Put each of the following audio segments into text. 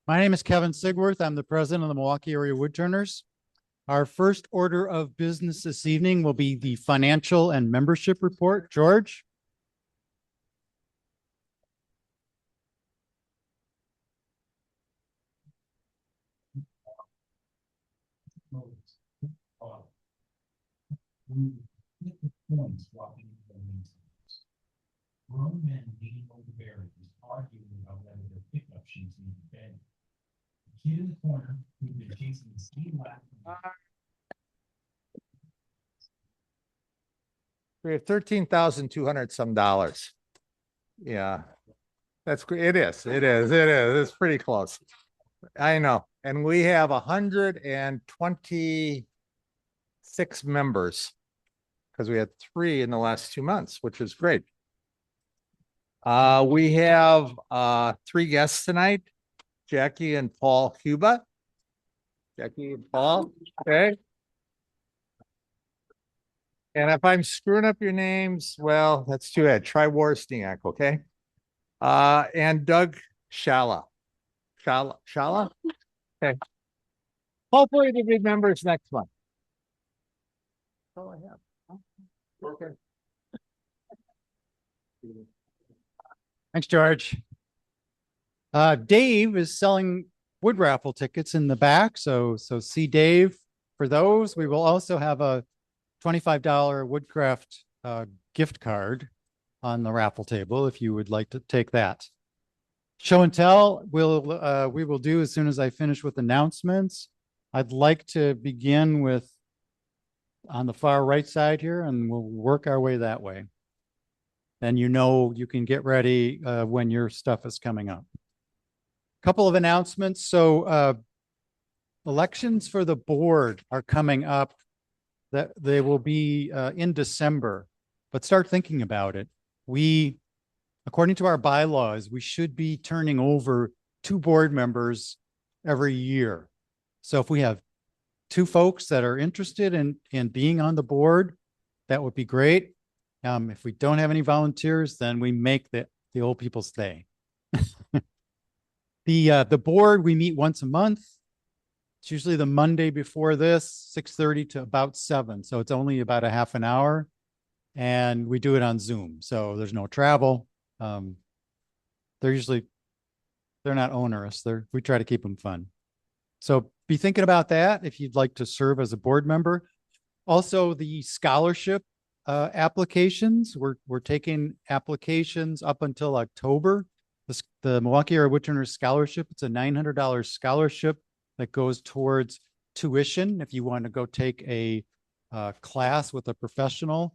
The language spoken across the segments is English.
My name is Kevin Sigworth. I'm the president of the Milwaukee Area Woodturners. Our first order of business this evening will be the financial and membership report. George? Grown men leaning over barriers, arguing about whether their pickup shoes need bed. The kid in the corner who's been chasing the same lap. We have $13,200 some dollars. Yeah, that's great. It is. It's pretty close. I know. And we have 126 members because we had 3 in the last 2 months, which is great. We have 3 guests tonight, Jackie and Paul Cuba. Jackie and Paul, okay. And if I'm screwing up your names, well, that's too bad. Try Wozniak, okay? And Doug Shala. Shala? Okay. Hopefully the big members next month. That's all I have. Okay. Thanks, George. Dave is selling wood raffle tickets in the back. So see Dave for those. We will also have a $25 Woodcraft gift card on the raffle table if you would like to take that. Show and tell we will do as soon as I finish with announcements. I'd like to begin with on the far right side here, and we'll work our way that way. And you can get ready when your stuff is coming up. Couple of announcements. So elections for the board are coming up. That they will be in December, but start thinking about it. According to our bylaws, we should be turning over 2 board members every year. So if we have 2 folks that are interested in being on the board, that would be great. If we don't have any volunteers, then we make the old people stay. The board, we meet once a month. It's usually the Monday before this, 6:30 to about 7. So it's only about a half an hour. And we do it on Zoom. So there's no travel. They're not onerous. We try to keep them fun. So be thinking about that if you'd like to serve as a board member. Also, the scholarship applications. We're taking applications up until October. The Milwaukee Area Woodturners Scholarship. It's a $900 scholarship that goes towards tuition if you want to go take a class with a professional.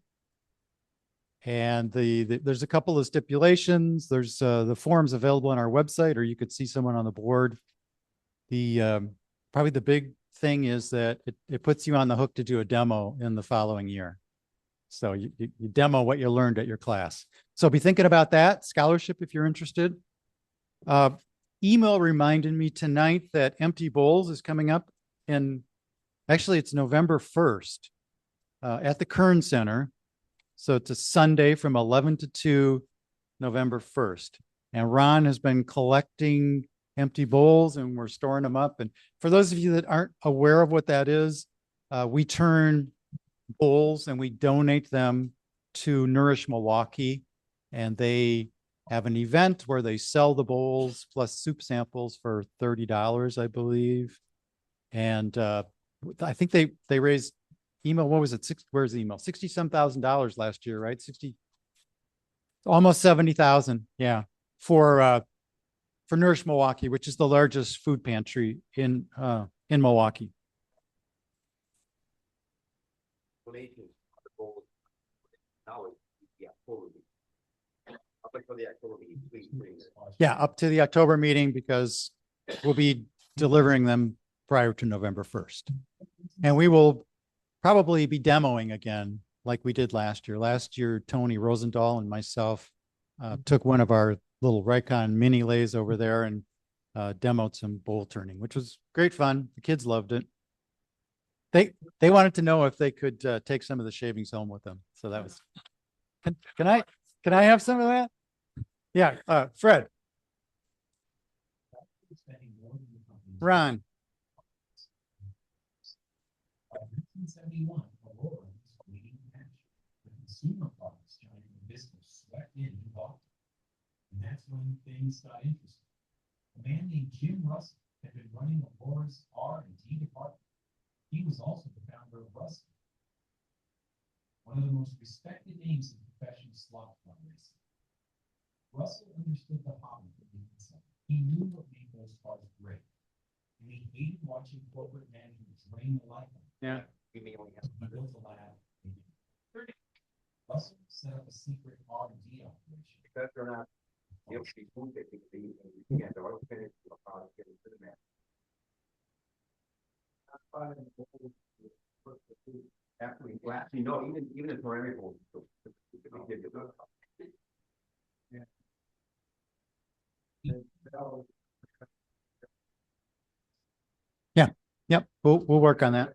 And there's a couple of stipulations. There's the forms available on our website, or you could see someone on the board. Probably the big thing is that it puts you on the hook to do a demo in the following year. So you demo what you learned at your class. So be thinking about that scholarship if you're interested. Email reminded me tonight that Empty Bowls is coming up, and actually it's November 1st at the Kern Center. So it's a Sunday from 11 to 2, November 1st. And Ron has been collecting empty bowls and we're storing them up. And for those of you that aren't aware of what that is, we turn bowls and we donate them to Nourish Milwaukee, and they have an event where they sell the bowls plus soup samples for $30, I believe. And I think they raised email. What was it? Where's the email? $60-some thousand last year, right? Almost 70,000. Yeah. For Nourish Milwaukee, which is the largest food pantry in Milwaukee. Yeah, up to the October meeting, because we'll be delivering them prior to November 1st. And we will probably be demoing again like we did last year. Last year, Tony Rosendahl and myself took one of our little Raycon mini lathes over there and demoed some bowl turning, which was great fun. The kids loved it. They wanted to know if they could take some of the shavings home with them. So that was, can I have some of that? Yeah, Fred. spending more than the company. Ron. By 1971, Aurora was leading the edge. The consumer products giant Nabisco swept in and bought them. And that's when things got interesting. A man named Jim Russell had been running Aurora's R&D department. He was also the founder of Russell, one of the most respected names in professional slot car racing. Russell understood the hobby from the inside. He knew what made those cars great. And he hated watching corporate management drain the life out. Yeah. He built a lab. Russell set up a secret R&D operation. Because they're not, you know, she moved it, you can't, they're all finished, get into the man. Actually, you know, even if parameters. Yep. We'll work on that.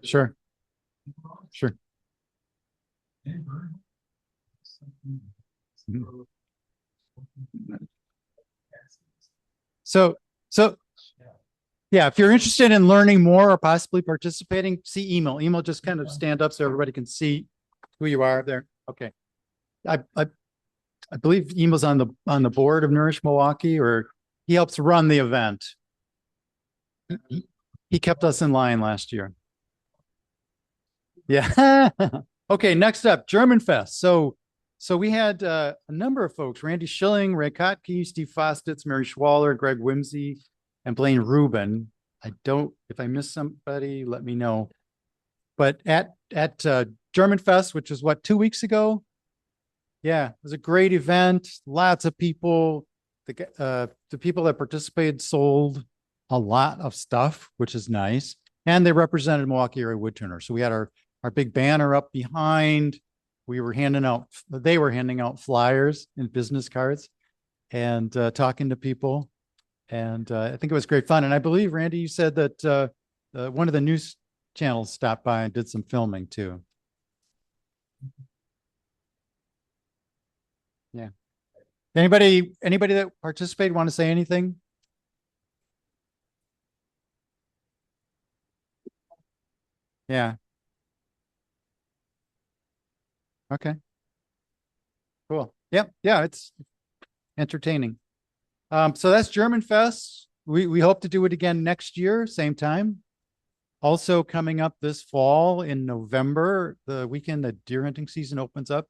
Sure. Sure. Mhm. So yeah, if you're interested in learning more or possibly participating, see email. Email just kind of stand up so everybody can see who you are there. Okay. I believe email's on the board of Nourish Milwaukee, or he helps run the event. He kept us in line last year. Yeah. Okay, next up, German Fest. So we had a number of folks: Randy Schilling, Ray Kotke, Steve Fostitz, Mary Schwaller, Greg Whimsy, and Blaine Rubin. If I missed somebody, let me know. But at German Fest, which was 2 weeks ago. Yeah, it was a great event. Lots of people. The people that participated sold a lot of stuff, which is nice. And they represented Milwaukee area woodturner. So we had our big banner up behind. They were handing out flyers and business cards and talking to people. And I think it was great fun. And I believe, Randy, you said that one of the news channels stopped by and did some filming too. Yeah. Anybody that participated want to say anything? Yeah. Okay. Cool. Yep. Yeah, it's entertaining. So that's German Fest. We hope to do it again next year, same time. Also coming up this fall in November, the weekend that deer hunting season opens up,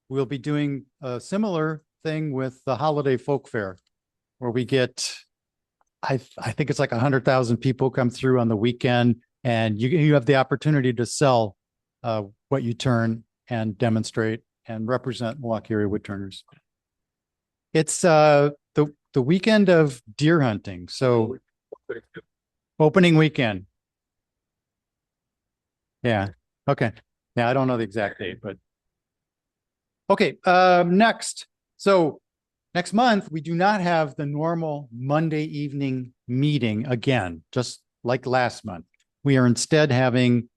we'll be doing a similar thing with the Holiday Folk Fair, where we get, I think it's like 100,000 people come through on the weekend, and you have the opportunity to sell what you turn and demonstrate and represent Milwaukee area woodturners. It's the weekend of deer hunting. So opening weekend. Yeah. Okay. Yeah, I don't know the exact date, but okay. Next. So next month, we do not have the normal Monday evening meeting again, just like last month. We are instead having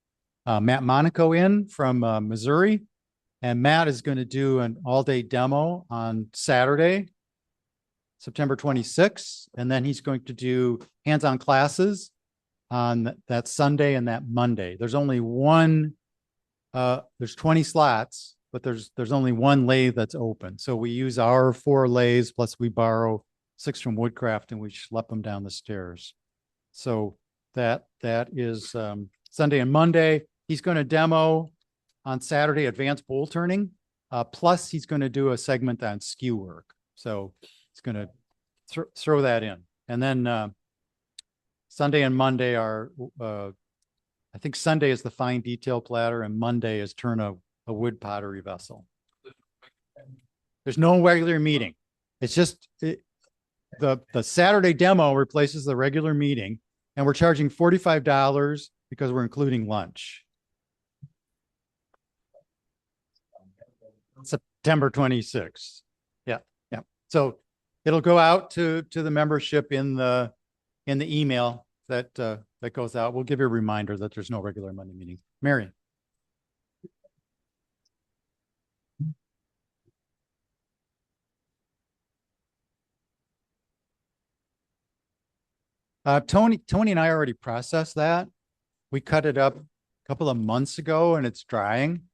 Matt Monaco in from Missouri, and Matt is going to do an all-day demo on Saturday, September 26th, and then he's going to do hands-on classes on that Sunday and that Monday. There's only there's 20 slots, but there's only one lathe that's open. So we use our 4 lathes, plus we borrow 6 from Woodcraft, and we schlep them down the stairs. So that is Sunday and Monday. He's going to demo on Saturday advanced bowl turning. Plus he's going to do a segment on skew work. So he's going to throw that in. And then Sunday and Monday are, I think Sunday is the fine detail platter, and Monday is turn a wood pottery vessel. There's no regular meeting. It's just the Saturday demo replaces the regular meeting, and we're charging $45 because we're including lunch. September 26th. Yeah. Yeah. So it'll go out to the membership in the email that that goes out. We'll give you a reminder that there's no regular Monday meeting. Mary. Tony and I already processed that. We cut it up a couple of months ago and it's drying.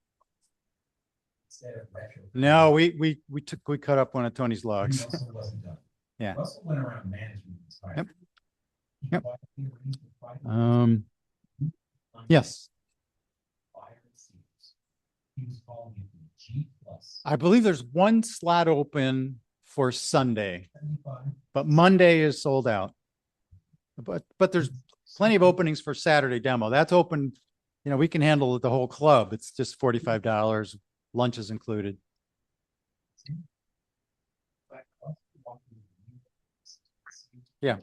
Instead of retro. No, we cut up one of Tony's logs. Russell wasn't done. Yeah. Russell went around management. Yep. He Yep. quietly arranged the fight Yes, fire and seals. He was calling it the G+. I believe there's one slot open for Sunday, 75. but Monday is sold out. But there's plenty of openings for Saturday demo. That's open. You know, we can handle the whole club. It's just $45. Lunch is included. Yeah.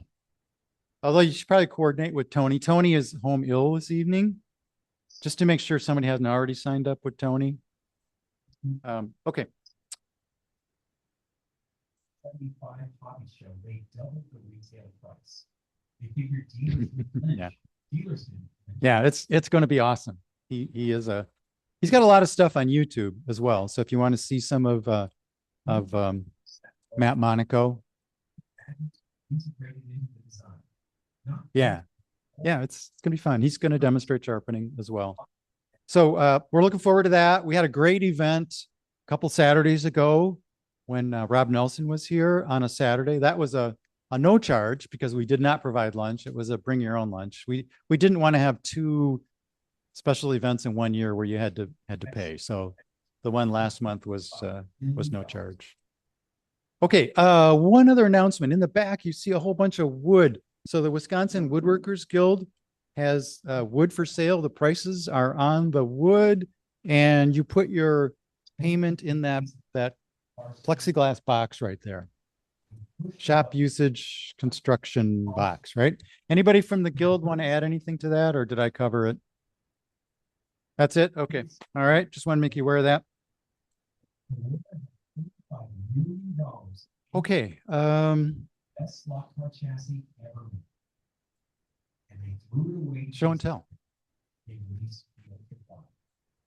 Although you should probably coordinate with Tony. Tony is home ill this evening, just to make sure somebody hasn't already signed up with Tony. Okay. 75 hobby show, they doubled the retail price. They figured dealers would flinch. Yeah. Dealers didn't. Yeah, it's going to be awesome. He's got a lot of stuff on YouTube as well. So if you want to see some of Matt Monaco, Integrated into the design. Not yeah, it's going to be fun. He's going to demonstrate sharpening as well. So we're looking forward to that. We had a great event a couple Saturdays ago when Rob Nelson was here on a Saturday. That was a no charge because we did not provide lunch. It was a bring your own lunch. We didn't want to have two special events in 1 year where you had to pay. So the one last month was no charge. Okay, one other announcement. In the back, you see a whole bunch of wood. So the Wisconsin Woodworkers Guild has wood for sale. The prices are on the wood, and you put your payment in that plexiglass box right there. Shop usage construction box, right? Anybody from the guild want to add anything to that, or did I cover it? That's it? Okay. All right. Just want to make you aware of that. Okay. Best slot car chassis ever made. And they threw it away. Show and tell. They released the electric one.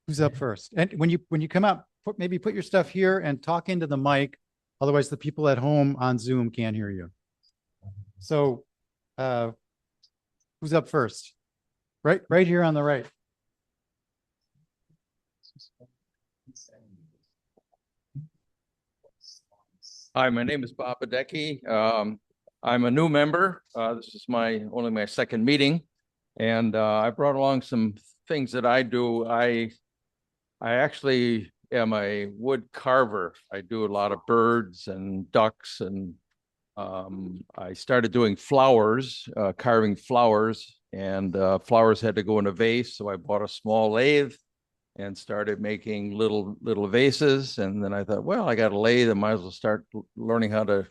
Who's up first? And when you come out, maybe put your stuff here and talk into the mic. Otherwise, the people at home on Zoom can't hear you. So, who's up first? Right here on the right. Hi, my name is Bob Badecki. I'm a new member. This is only my second meeting, and I brought along some things that I do. I actually am a wood carver. I do a lot of birds and ducks, and I started doing flowers, carving flowers, and flowers had to go in a vase, so I bought a small lathe and started making little vases. And then I thought, well, I got a lathe, I might as well start learning how to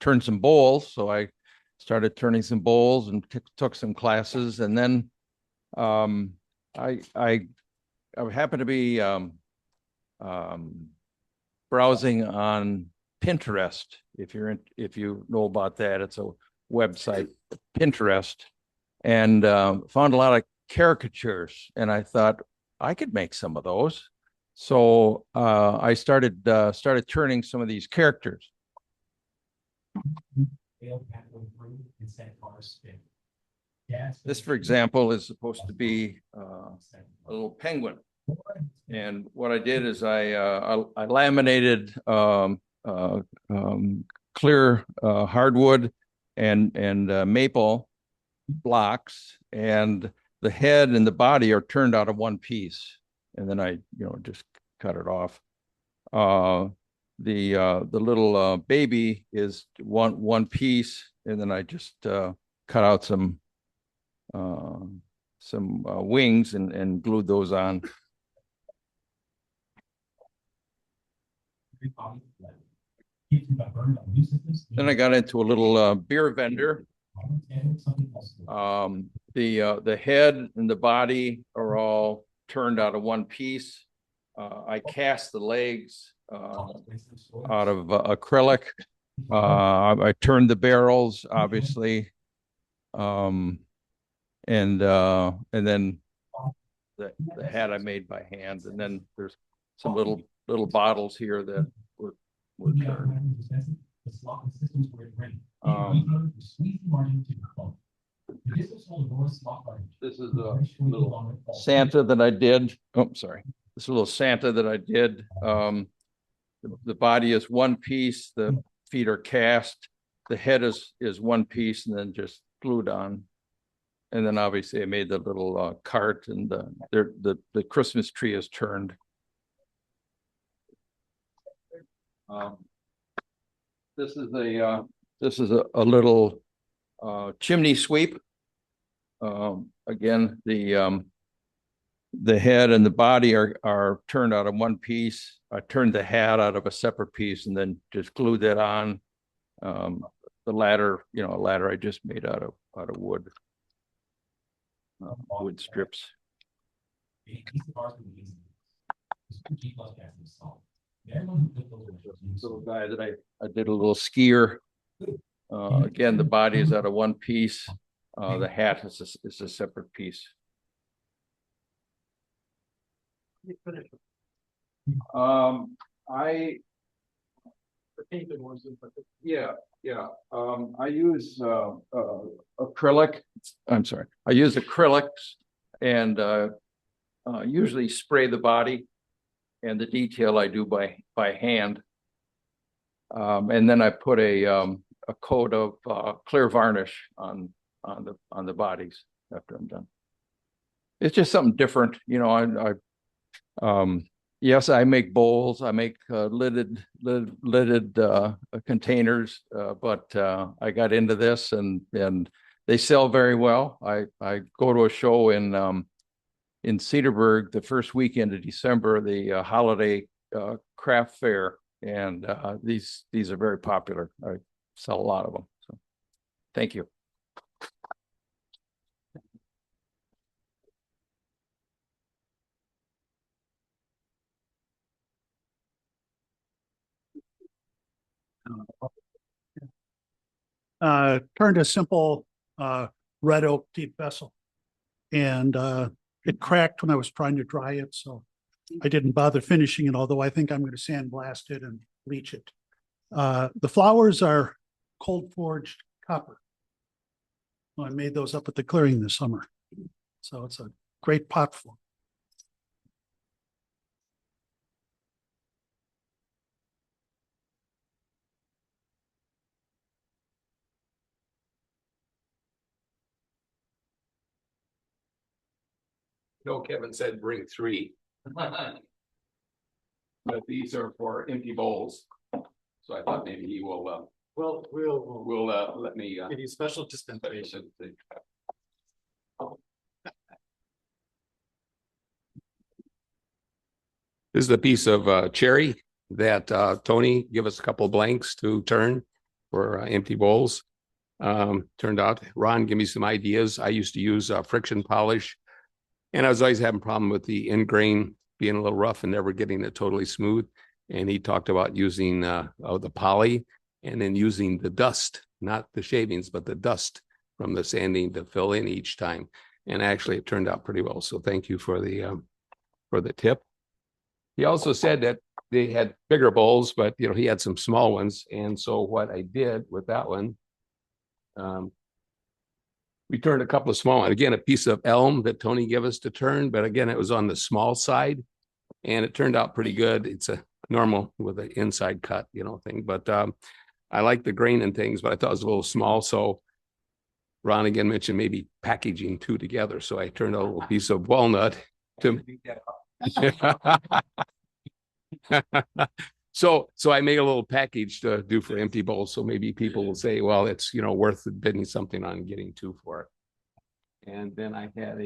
turn some bowls. So I started turning some bowls and took some classes. And then I happened to be browsing on Pinterest. If you know about that, it's a website, Pinterest, and found a lot of caricatures. And I thought, I could make some of those. So I started turning some of these characters. This, for example, is supposed to be a little penguin. And what I did is I laminated clear hardwood and maple blocks, and the head and the body are turned out of one piece, and then I just cut it off. The little baby is one piece, and then I just cut out some wings and glued those on. Then I got into a little beer vendor. The head and the body are all turned out of one piece. I cast the legs out of acrylic. I turned the barrels, obviously. And and then the hat I made by hand, and then there's some little bottles here that were turned. The slot systems were ready. Um, Squeeze the margin to the phone. This was called the Royce slot margin. This is a little Santa that I did. Oh, sorry. This is a little Santa that I did. The body is one piece, the feet are cast, the head is one piece and then just glued on. And then obviously I made the little cart, and the Christmas tree is turned. This is a little chimney sweep. Again, the head and the body are turned out of one piece. I turned the hat out of a separate piece and then just glued that on. The ladder, a ladder I just made out of wood. Wood strips. Little guy that I did a little skier. Again, the body is out of one piece. The hat is a separate piece. I use acrylic. I'm sorry. I use acrylics and usually spray the body, and the detail I do by hand. And then I put a coat of clear varnish on the bodies after I'm done. It's just something different, yes, I make bowls. I make lidded containers, but I got into this, and they sell very well. I go to a show in Cedarburg the first weekend of December, the holiday craft fair, and these are very popular. I sell a lot of them. So, thank you. Turned a simple red oak deep vessel, and it cracked when I was trying to dry it, so I didn't bother finishing it, although I think I'm going to sandblast it and bleach it. The flowers are cold forged copper. I made those up at the clearing this summer, so it's a great pot form. No, Kevin said bring 3. But these are for empty bowls. So I thought maybe he will, we'll let me. Give you special dispensation. This is a piece of cherry that Tony gave us a couple of blanks to turn for empty bowls. Turned out, Ron gave me some ideas. I used to use friction polish, and I was always having a problem with the end grain being a little rough and never getting it totally smooth. And he talked about using the poly and then using the dust, not the shavings, but the dust from the sanding to fill in each time. And actually it turned out pretty well. So thank you for the tip. He also said that they had bigger bowls, but he had some small ones. And so what I did with that one, we turned a couple of small ones. Again, a piece of elm that Tony gave us to turn, but again, it was on the small side, and it turned out pretty good. It's a normal with an inside cut, thing. But I like the grain and things, but I thought it was a little small. So Ron again mentioned maybe packaging 2 together. So I turned out a little piece of walnut to. So I made a little package to do for empty bowls. So maybe people will say, well, it's, worth bidding something on getting 2 for it. And then I had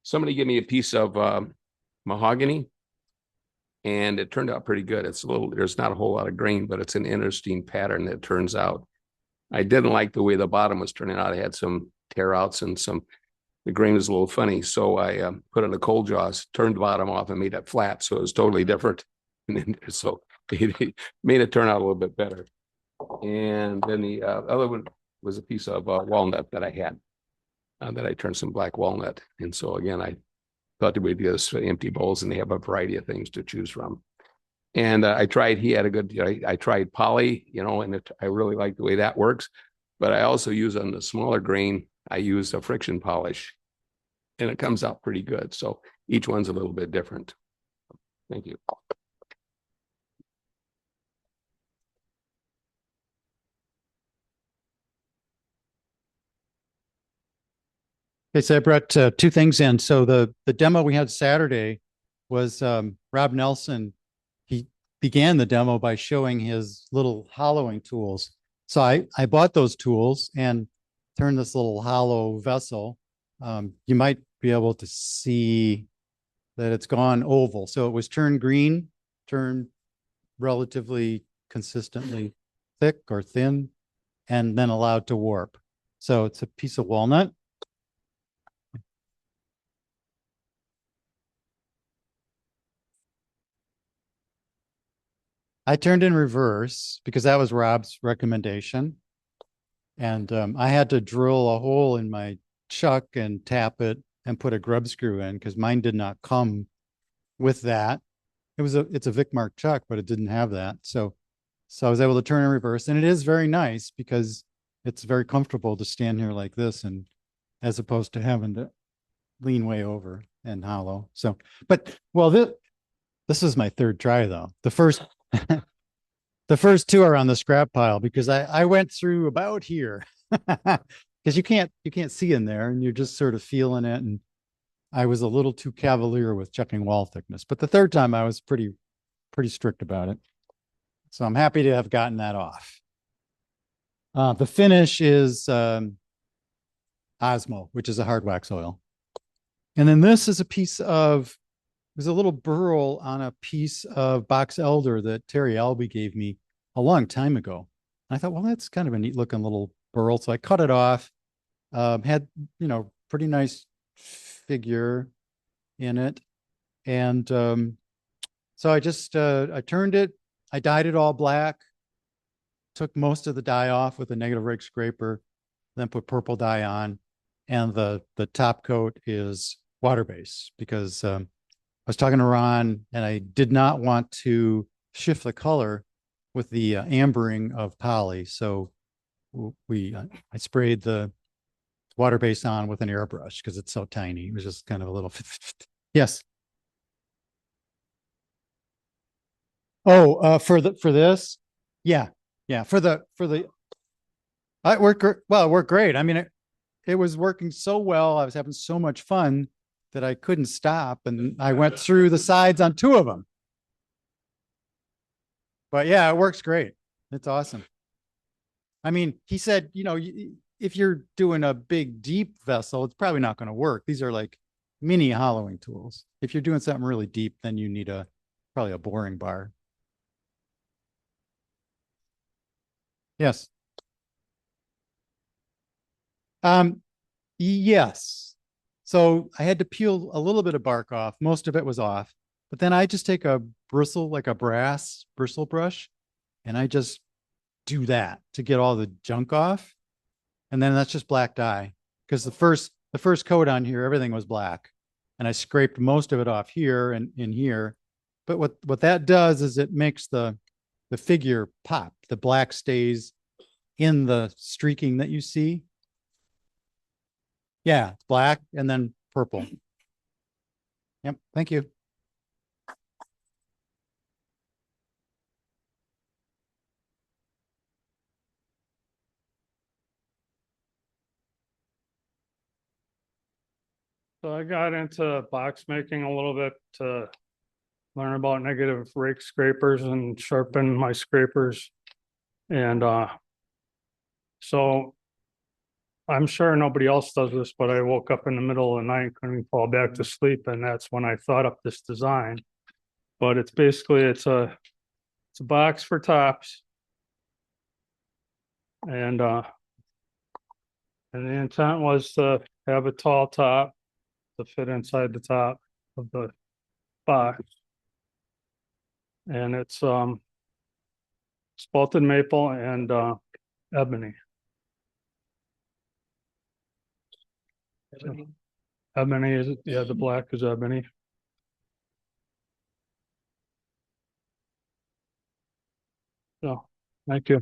somebody give me a piece of mahogany, and it turned out pretty good. There's not a whole lot of grain, but it's an interesting pattern that turns out. I didn't like the way the bottom was turning out. I had some tear outs and the grain was a little funny. So I put it in a cold jaws, turned the bottom off and made it flat. So it was totally different. So it made it turn out a little bit better. And then the other one was a piece of walnut that I had. that I turned some black walnut. And so again, I thought we'd get us empty bowls, and they have a variety of things to choose from. And I tried, he had a good, I tried poly, and I really like the way that works. But I also use on the smaller grain, I use a friction polish, and it comes out pretty good. So each one's a little bit different. Thank you. Okay, so I brought two things in. So the demo we had Saturday was Rob Nelson. He began the demo by showing his little hollowing tools. So I bought those tools and turned this little hollow vessel. You might be able to see that it's gone oval. So it was turned green, turned relatively consistently thick or thin, and then allowed to warp. So it's a piece of walnut. I turned in reverse because that was Rob's recommendation. And I had to drill a hole in my chuck and tap it and put a grub screw in because mine did not come with that. It's a Vic Mark chuck, but it didn't have that. So I was able to turn in reverse, and it is very nice because it's very comfortable to stand here like this, and as opposed to having to lean way over and hollow. So, but well, this is my third try though. The first two are on the scrap pile because I went through about here because you can't see in there, and you're just sort of feeling it. And I was a little too cavalier with checking wall thickness, but the third time I was pretty strict about it. So I'm happy to have gotten that off. The finish is Osmo, which is a hard wax oil. And then this is a piece of, there's a little burl on a piece of box elder that Terry Albee gave me a long time ago. And I thought, well, that's kind of a neat looking little burl. So I cut it off, had, pretty nice figure in it. And so I just, I turned it, I dyed it all black, took most of the dye off with a negative rake scraper, then put purple dye on. And the top coat is water base because I was talking to Ron and I did not want to shift the color with the ambering of poly. So I sprayed the water base on with an airbrush because it's so tiny. It was just kind of a little, yes. Oh, for this. Yeah. For the, it worked great. I mean, it was working so well. I was having so much fun that I couldn't stop. And I went through the sides on two of them. But yeah, it works great. It's awesome. I mean, he said, if you're doing a big, deep vessel, it's probably not going to work. These are like mini hollowing tools. If you're doing something really deep, then you need probably a boring bar. Yes. Yes. So I had to peel a little bit of bark off. Most of it was off. But then I just take a bristle, like a brass bristle brush, and I just do that to get all the junk off. And then that's just black dye. Because the first coat on here, everything was black. And I scraped most of it off here and in here. But what that does is it makes the figure pop. The black stays in the streaking that you see. Yeah, black and then purple. Yep, thank you. So I got into box making a little bit to learn about negative rake scrapers and sharpen my scrapers. And so I'm sure nobody else does this, but I woke up in the middle of the night, couldn't fall back to sleep, and that's when I thought up this design. But it's basically it's a box for tops. And the intent was to have a tall top to fit inside the top of the box. And it's spalted maple and ebony. Ebony, is it? Yeah, the black is ebony. So, thank you.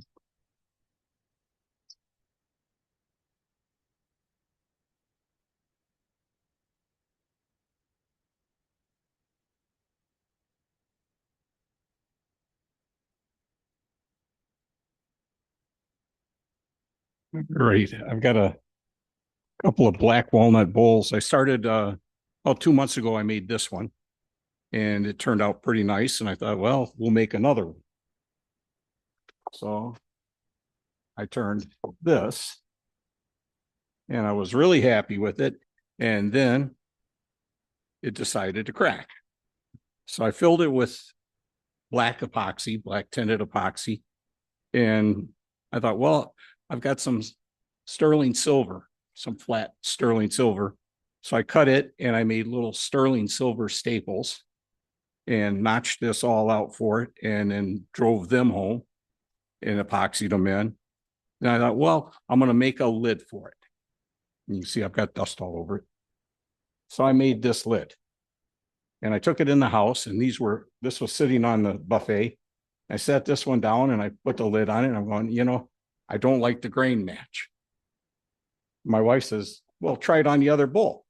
Great. I've got a couple of black walnut bowls. I started about 2 months ago. I made this one and it turned out pretty nice. And I thought, well, we'll make another one. So I turned this and I was really happy with it. And then it decided to crack. So I filled it with black epoxy, black tinted epoxy. And I thought, well, I've got some sterling silver, some flat sterling silver. So I cut it and I made little sterling silver staples and notched this all out for it and then drove them home and epoxied them in. And I thought, well, I'm going to make a lid for it. And you see, I've got dust all over it. So I made this lid and I took it in the house and this was sitting on the buffet. I set this one down and I put the lid on it and I'm going, I don't like the grain match. My wife says, well, try it on the other bowl.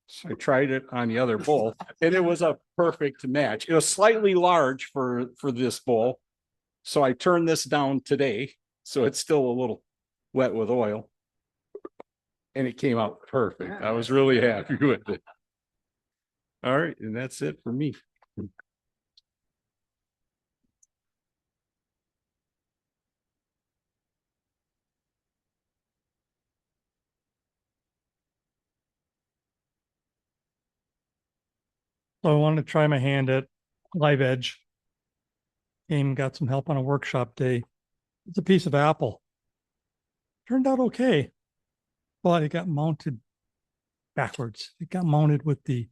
So I tried it on the other bowl and it was a perfect match. It was slightly large for this bowl. So I turned this down today. So it's still a little wet with oil. And it came out perfect. I was really happy with it. All right. And that's it for me. So I wanted to try my hand at Live Edge. Came, got some help on a workshop day. It's a piece of apple. Turned out okay, but it got mounted backwards. It got mounted with the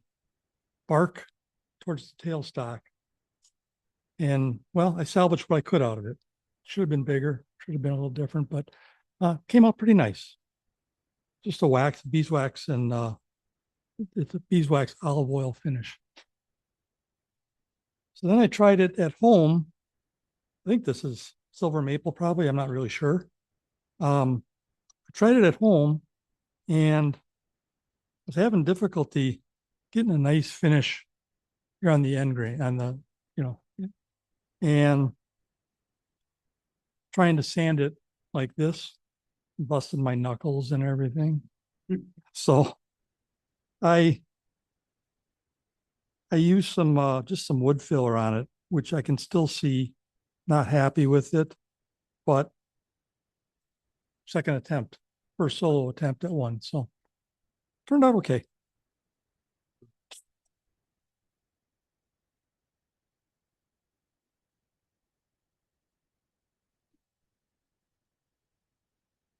bark towards the tailstock. And well, I salvaged what I could out of it. Should have been bigger, should have been a little different, but came out pretty nice. Just a wax, beeswax, and it's a beeswax olive oil finish. So then I tried it at home. I think this is silver maple, probably. I'm not really sure. I tried it at home and I was having difficulty getting a nice finish here on the end grain, on the, and trying to sand it like this, busted my knuckles and everything. So I used some just some wood filler on it, which I can still see. Not happy with it, but second attempt, first solo attempt at one. So turned out okay.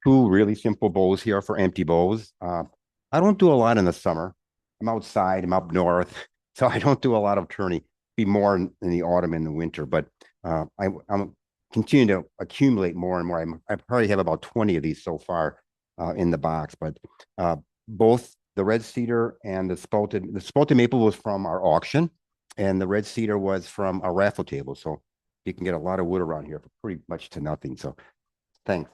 Two really simple bowls here for empty bowls. I don't do a lot in the summer. I'm outside, I'm up north, so I don't do a lot of turning. Be more in the autumn and the winter, but I'm continuing to accumulate more and more. I probably have about 20 of these so far in the box, but both the red cedar and the spalted maple was from our auction, and the red cedar was from a raffle table. So you can get a lot of wood around here for pretty much to nothing. So thanks.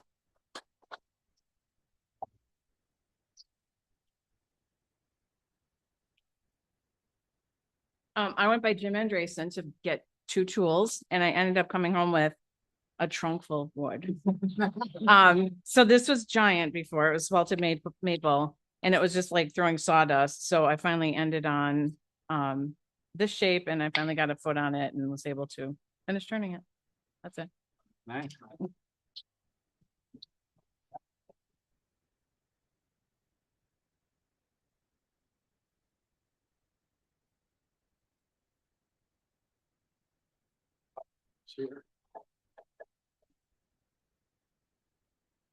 I went by Jim Andresen to get 2 tools and I ended up coming home with a trunk full of wood. So this was giant before, it was spalted maple and it was just like throwing sawdust. So I finally ended on this shape and I finally got a foot on it and was able to finish turning it. That's it. Nice.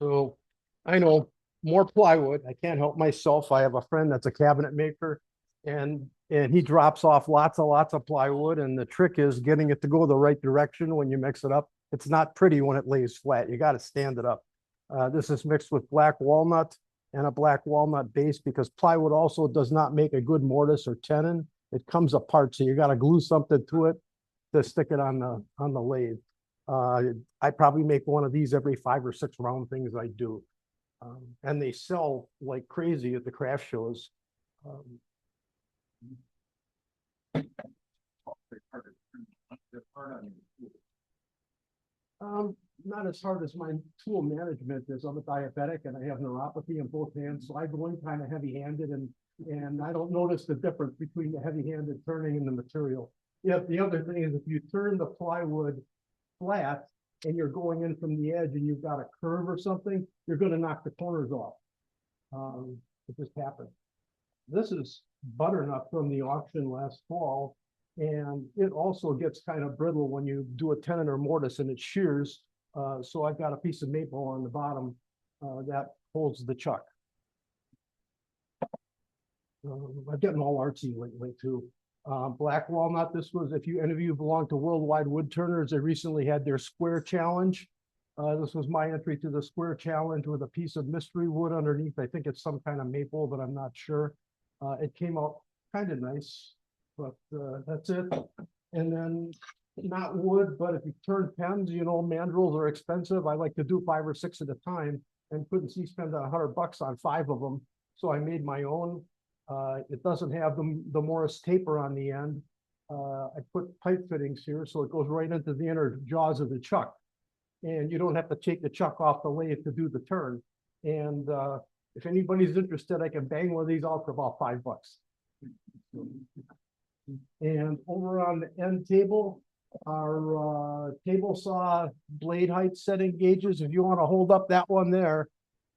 So I know more plywood. I can't help myself. I have a friend that's a cabinet maker and he drops off lots of plywood. And the trick is getting it to go the right direction when you mix it up. It's not pretty when it lays flat. You got to stand it up. This is mixed with black walnut and a black walnut base, because plywood also does not make a good mortise or tenon. It comes apart, so you gotta glue something to it to stick it on the lathe. I probably make one of these every 5 or 6 round things I do. And they sell like crazy at the craft shows. Not as hard as my tool management is. I'm a diabetic and I have neuropathy in both hands, so I go in kind of heavy-handed and I don't notice the difference between the heavy-handed turning and the material. Yeah, the other thing is if you turn the plywood flat and you're going in from the edge and you've got a curve or something, you're going to knock the corners off. It just happened. This is butternut from the auction last fall, and it also gets kind of brittle when you do a tenon or mortise and it shears. So I've got a piece of maple on the bottom that holds the chuck. I'm getting all artsy lately too. Black walnut, this was, if any of you belong to Worldwide Wood Turners, they recently had their square challenge. This was my entry to the square challenge with a piece of mystery wood underneath. I think it's some kind of maple, but I'm not sure. It came out kind of nice, but that's it. And then not wood, but if you turn pens, you know, mandrels are expensive. I like to do 5 or 6 at a time and couldn't see spend $100 on 5 of them. So I made my own. It doesn't have the Morris taper on the end. I put pipe fittings here, so it goes right into the inner jaws of the chuck. And you don't have to take the chuck off the lathe to do the turn. And if anybody's interested, I can bang one of these out for about $5. And over on the end table, our table saw blade height setting gauges. If you want to hold up that one there,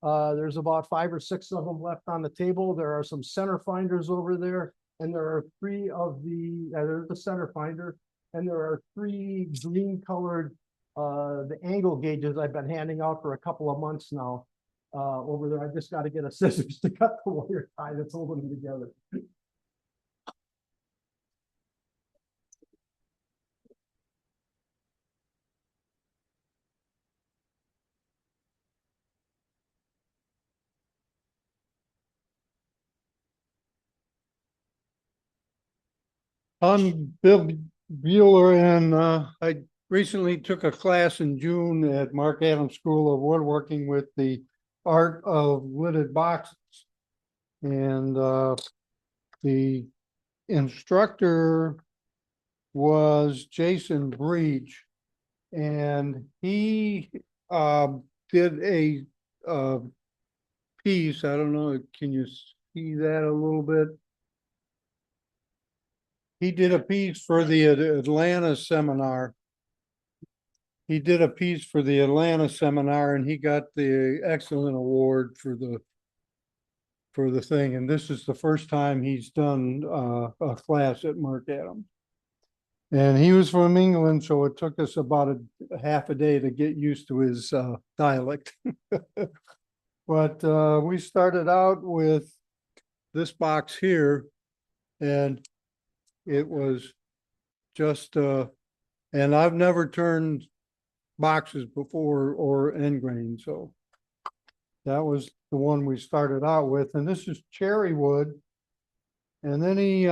there's about 5 or 6 of them left on the table. There are some center finders over there, and there are 3 of there's the center finder, and there are 3 green colored the angle gauges I've been handing out for a couple of months now. Over there, I just got to get a scissors to cut the wire tie that's holding them together. I'm Bill Bueller, and I recently took a class in June at Mark Adams School of Woodworking with the art of lidded boxes. And the instructor was Jason Breach, and he did a piece. I don't know, can you see that a little bit? He did a piece for the Atlanta seminar. He did a piece for the Atlanta seminar, and he got the excellent award for the thing. And this is the first time he's done a class at Mark Adams. And he was from England, so it took us about a half a day to get used to his dialect. But we started out with this box here, and it was just, and I've never turned boxes before or end grain, so that was the one we started out with. And this is cherry wood. And then he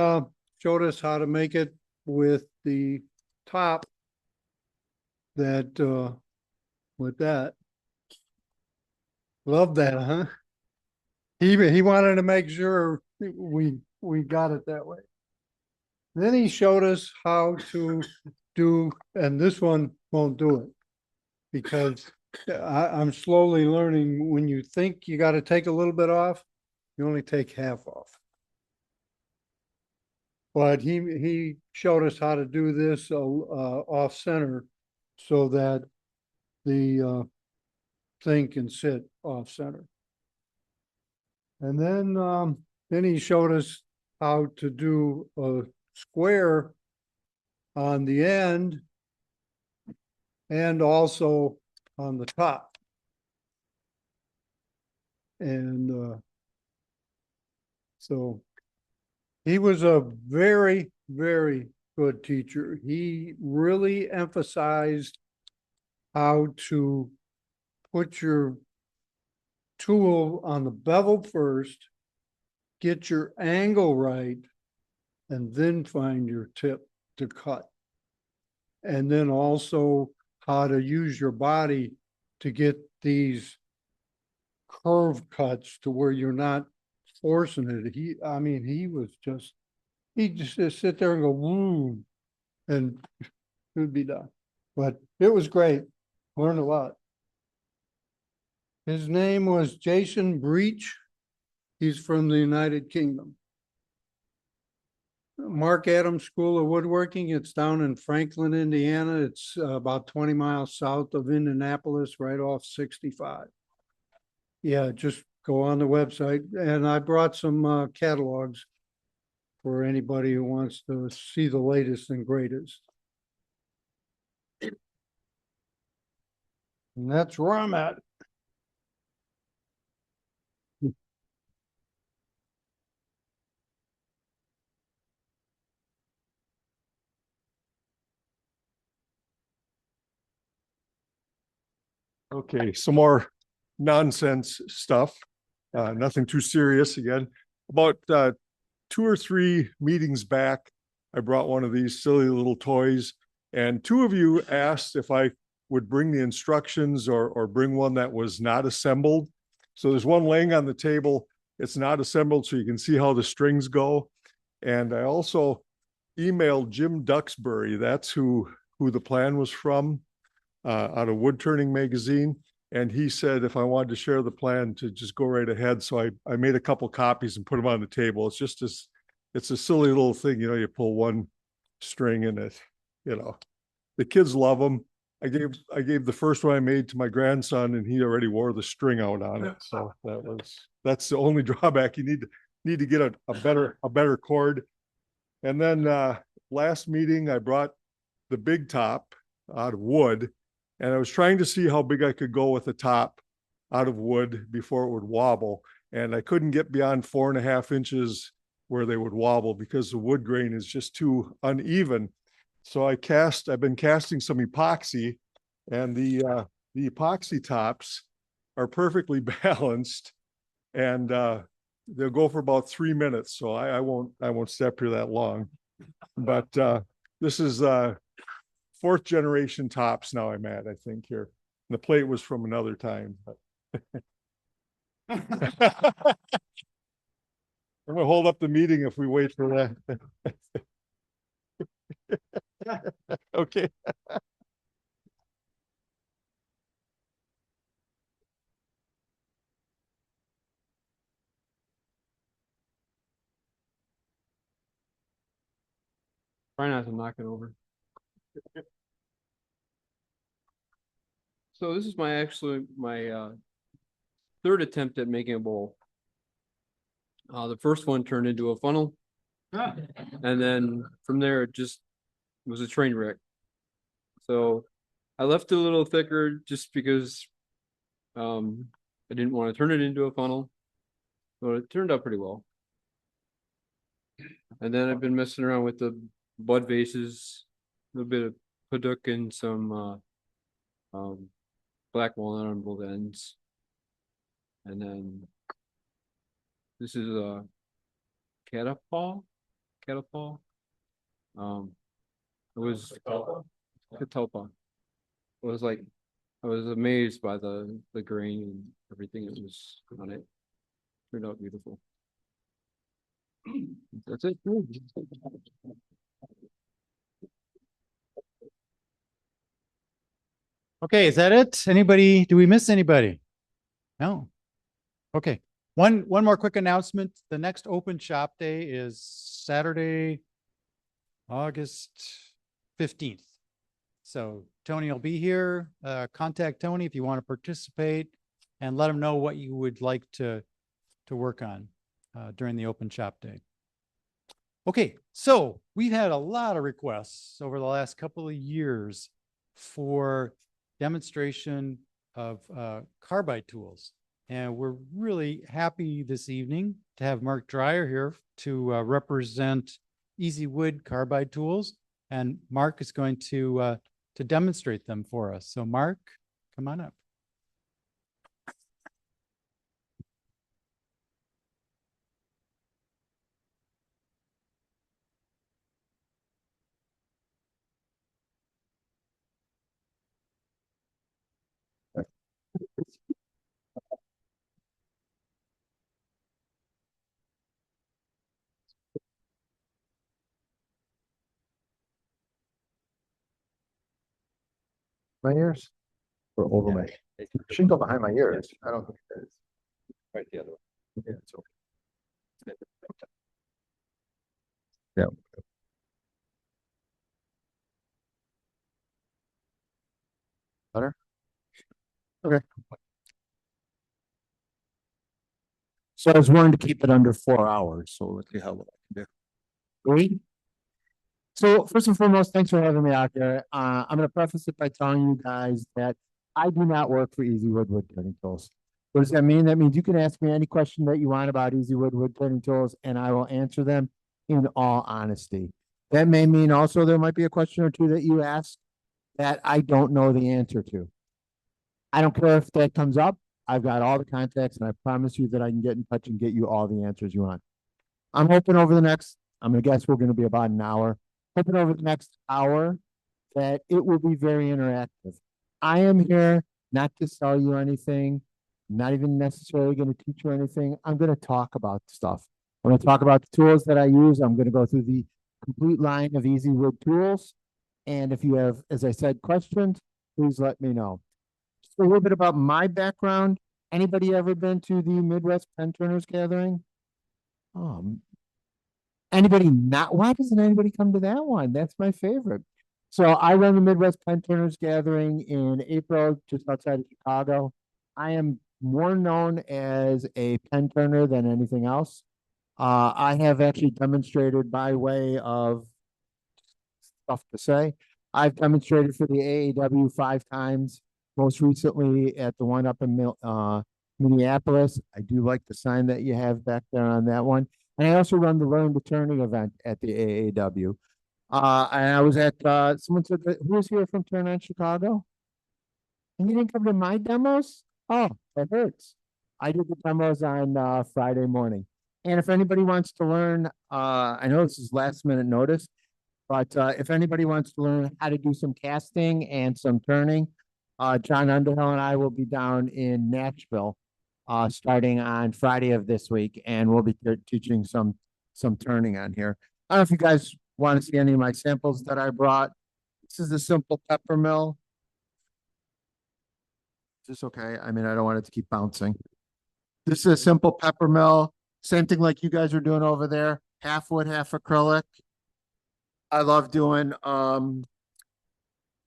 showed us how to make it with the top that, with that. Love that, huh? He wanted to make sure we got it that way. Then he showed us how to do, and this one won't do it because I'm slowly learning, when you think you got to take a little bit off, you only take half off. But he showed us how to do this off center so that the thing can sit off center. And then he showed us how to do a square on the end and also on the top. And so he was a very, very good teacher. He really emphasized how to put your tool on the bevel first, get your angle right, and then find your tip to cut. And then also how to use your body to get these curve cuts to where you're not forcing it. I mean, he just sit there and go, woo, and it would be done. But it was great. Learned a lot. His name was Jason Breach. He's from the United Kingdom. Mark Adams School of Woodworking. It's down in Franklin, Indiana. It's about 20 miles south of Indianapolis, right off 65. Yeah, just go on the website. And I brought some catalogs for anybody who wants to see the latest and greatest. And that's where I'm at. Okay, some more nonsense stuff. Nothing too serious again. About 2 or 3 meetings back, I brought one of these silly little toys, and 2 of you asked if I would bring the instructions or bring one that was not assembled. So there's one laying on the table. It's not assembled, so you can see how the strings go. And I also emailed Jim Duxbury. That's who the plan was from, out of Wood Turning Magazine. And he said if I wanted to share the plan to just go right ahead. So I made a couple copies and put them on the table. It's just it's a silly little thing, you pull one string in it, The kids love them. I gave the first one I made to my grandson, and he already wore the string out on it. So that's the only drawback. You need to get a better cord. And then last meeting I brought the big top out of wood, and I was trying to see how big I could go with the top out of wood before it would wobble. And I couldn't get beyond 4.5 inches where they would wobble because the wood grain is just too uneven. So I've been casting some epoxy, and the epoxy tops are perfectly balanced, and they'll go for about 3 minutes. So I won't step here that long, but this is 4th generation tops now I'm at, I think here. And the plate was from another time. I'm gonna hold up the meeting if we wait for that. Okay. Try not to knock it over. So this is my 3rd attempt at making a bowl. The first one turned into a funnel, and then from there it just was a train wreck. So I left it a little thicker just because I didn't want to turn it into a funnel, but it turned out pretty well. And then I've been messing around with the bud vases, a little bit of puduk and some black walnut on both ends. And then this is a catapult. It was catalpa. It was like, I was amazed by the grain and everything that was on it. Turned out beautiful. That's it. Okay, is that it? Anybody, do we miss anybody? No. Okay. One more quick announcement. The next open shop day is Saturday, August 15th. So Tony will be here. Contact Tony if you want to participate, and let him know what you would like to work on during the open shop day. Okay, so we've had a lot of requests over the last couple of years for demonstration of carbide tools. And we're really happy this evening to have Mark Dreyer here to represent Easy Wood carbide tools. And Mark is going to demonstrate them for us. So Mark, come on up. my ears? Or over my, it shouldn't go behind my ears. I don't think it is. Right the other way. Yeah, it's okay. Yeah. Better? Okay. So I was wanting to keep it under 4 hours, so let's see how well I can do. Great. So first and foremost, thanks for having me out there. I'm gonna preface it by telling you guys that I do not work for Easy Wood Wood Turning Tools. What does that mean? That means you can ask me any question that you want about Easy Wood Wood Turning Tools, and I will answer them in all honesty. That may mean also there might be a question or two that you ask that I don't know the answer to. I don't care if that comes up. I've got all the contacts, and I promise you that I can get in touch and get you all the answers you want. I'm hoping over the next, I'm gonna guess we're gonna be about an hour. Hoping over the next hour that it will be very interactive. I am here not to sell you anything, not even necessarily going to teach you anything. I'm going to talk about stuff. I'm going to talk about the tools that I use. I'm going to go through the complete line of Easy Wood tools. And if you have, as I said, questions, please let me know. Just a little bit about my background. Anybody ever been to the Midwest Pen Turners Gathering? Anybody not? Why doesn't anybody come to that one? That's my favorite. So I run the Midwest Pen Turners Gathering in April, just outside of Chicago. I am more known as a pen turner than anything else. I have actually demonstrated by way of stuff to say. I've demonstrated for the AAW 5 times, most recently at the one up in Minneapolis. I do like the sign that you have back there on that one. And I also run the Learn to Turning event at the AAW. And I was at, someone said, who was here from Turn On Chicago? And you didn't come to my demos? Oh, that hurts. I did the demos on Friday morning. And if anybody wants to learn, I know this is last minute notice, but if anybody wants to learn how to do some casting and some turning, John Underhill and I will be down in Nashville starting on Friday of this week, and we'll be teaching some turning on here. I don't know if you guys want to see any of my samples that I brought. This is a simple pepper mill. Is this okay? I mean, I don't want it to keep bouncing. This is a simple pepper mill. Same thing like you guys are doing over there. Half wood, half acrylic. I love doing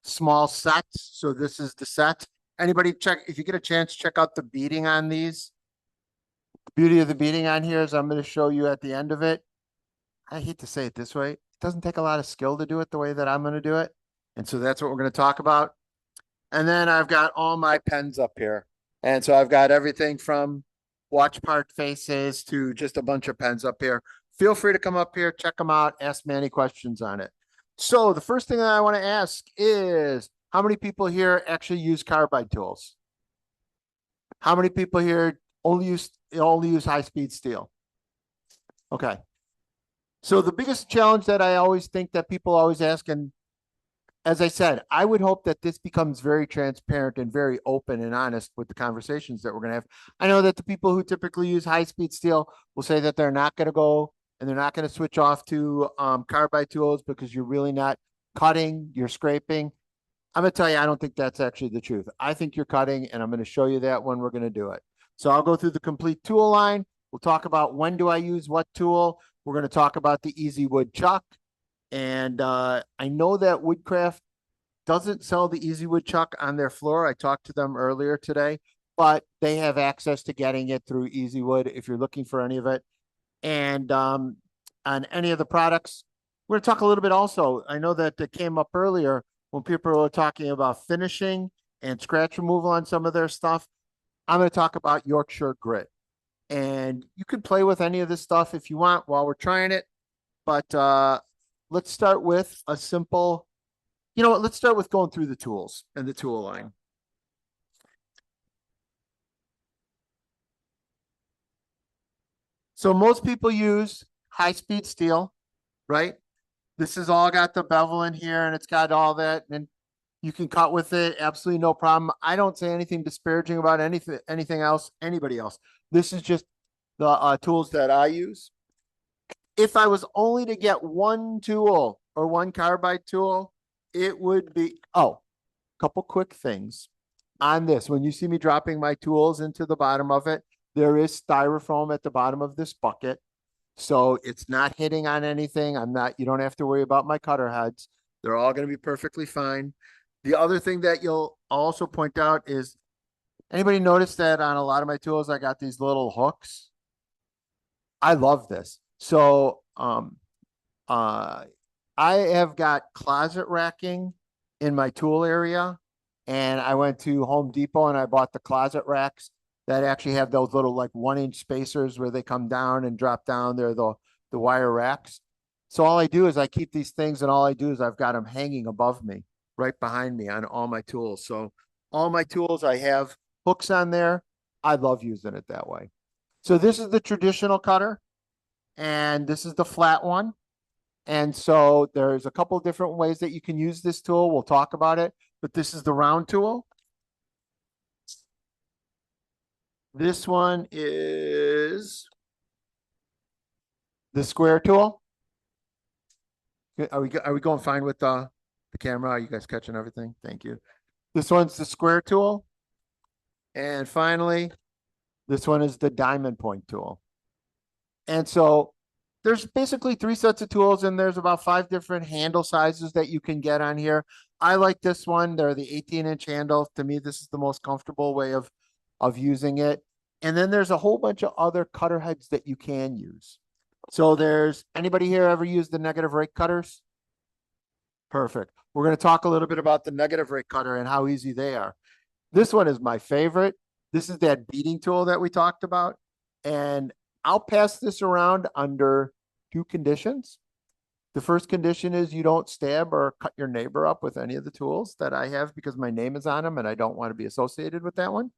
small sets. So this is the set. Anybody check, if you get a chance, check out the beading on these. The beauty of the beading on here is I'm going to show you at the end of it. I hate to say it this way. It doesn't take a lot of skill to do it the way that I'm going to do it. And so that's what we're going to talk about. And then I've got all my pens up here. And so I've got everything from watch part faces to just a bunch of pens up here. Feel free to come up here, check them out, ask me any questions on it. So the first thing that I want to ask is, how many people here actually use carbide tools? How many people here only use high-speed steel? Okay. So the biggest challenge that I always think that people always ask, and as I said, I would hope that this becomes very transparent and very open and honest with the conversations that we're going to have. I know that the people who typically use high-speed steel will say that they're not going to go and they're not going to switch off to carbide tools because you're really not cutting, you're scraping. I'm going to tell you, I don't think that's actually the truth. I think you're cutting, and I'm going to show you that when we're going to do it. So I'll go through the complete tool line. We'll talk about when do I use what tool. We're going to talk about the Easy Wood Chuck. And I know that Woodcraft doesn't sell the Easy Wood Chuck on their floor. I talked to them earlier today, but they have access to getting it through Easy Wood if you're looking for any of it. And on any of the products, we're going to talk a little bit also. I know that it came up earlier when people were talking about finishing and scratch removal on some of their stuff. I'm going to talk about Yorkshire grit. And you can play with any of this stuff if you want while we're trying it. But let's start with a simple, you know what, let's start with going through the tools and the tool line. So most people use high-speed steel, right? This has all got the bevel in here and it's got all that, and you can cut with it. Absolutely no problem. I don't say anything disparaging about anything else, anybody else. This is just the tools that I use. If I was only to get one tool or one carbide tool, it would be, oh, couple quick things on this. When you see me dropping my tools into the bottom of it, there is styrofoam at the bottom of this bucket. So it's not hitting on anything. You don't have to worry about my cutter heads. They're all going to be perfectly fine. The other thing that you'll also point out is, anybody notice that on a lot of my tools, I got these little hooks? I love this. So, I have got closet racking in my tool area, and I went to Home Depot and I bought the closet racks that actually have those little like 1-inch spacers where they come down and drop down. They're the wire racks. So all I do is I keep these things, and all I do is I've got them hanging above me, right behind me on all my tools. So all my tools, I have hooks on there. I love using it that way. So this is the traditional cutter, and this is the flat one. And so there's a couple different ways that you can use this tool. We'll talk about it, but this is the round tool. This one is the square tool. Are we going fine with the camera? Are you guys catching everything? Thank you. This one's the square tool. And finally, this one is the diamond point tool. And so there's basically 3 sets of tools, and there's about 5 different handle sizes that you can get on here. I like this one. They're the 18-inch handle. To me, this is the most comfortable way of using it. And then there's a whole bunch of other cutter heads that you can use. So anybody here ever used the negative rake cutters? Perfect. We're going to talk a little bit about the negative rake cutter and how easy they are. This one is my favorite. This is that beating tool that we talked about. And I'll pass this around under 2 conditions. The first condition is you don't stab or cut your neighbor up with any of the tools that I have, because my name is on them and I don't want to be associated with that one.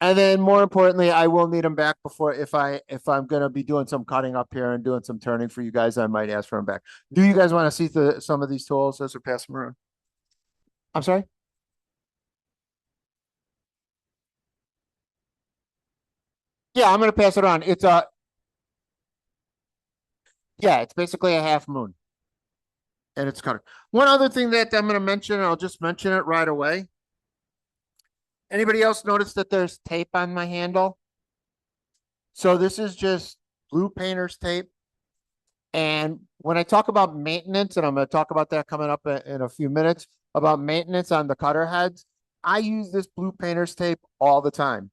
And then more importantly, I will need them back if I'm going to be doing some cutting up here and doing some turning for you guys, I might ask for them back. Do you guys want to see some of these tools as we pass them around? I'm sorry? Yeah, I'm going to pass it on. It's basically a half moon. And it's cutter. One other thing that I'm going to mention, and I'll just mention it right away. Anybody else notice that there's tape on my handle? So this is just blue painter's tape. And when I talk about maintenance, and I'm going to talk about that coming up in a few minutes, about maintenance on the cutter heads, I use this blue painter's tape all the time.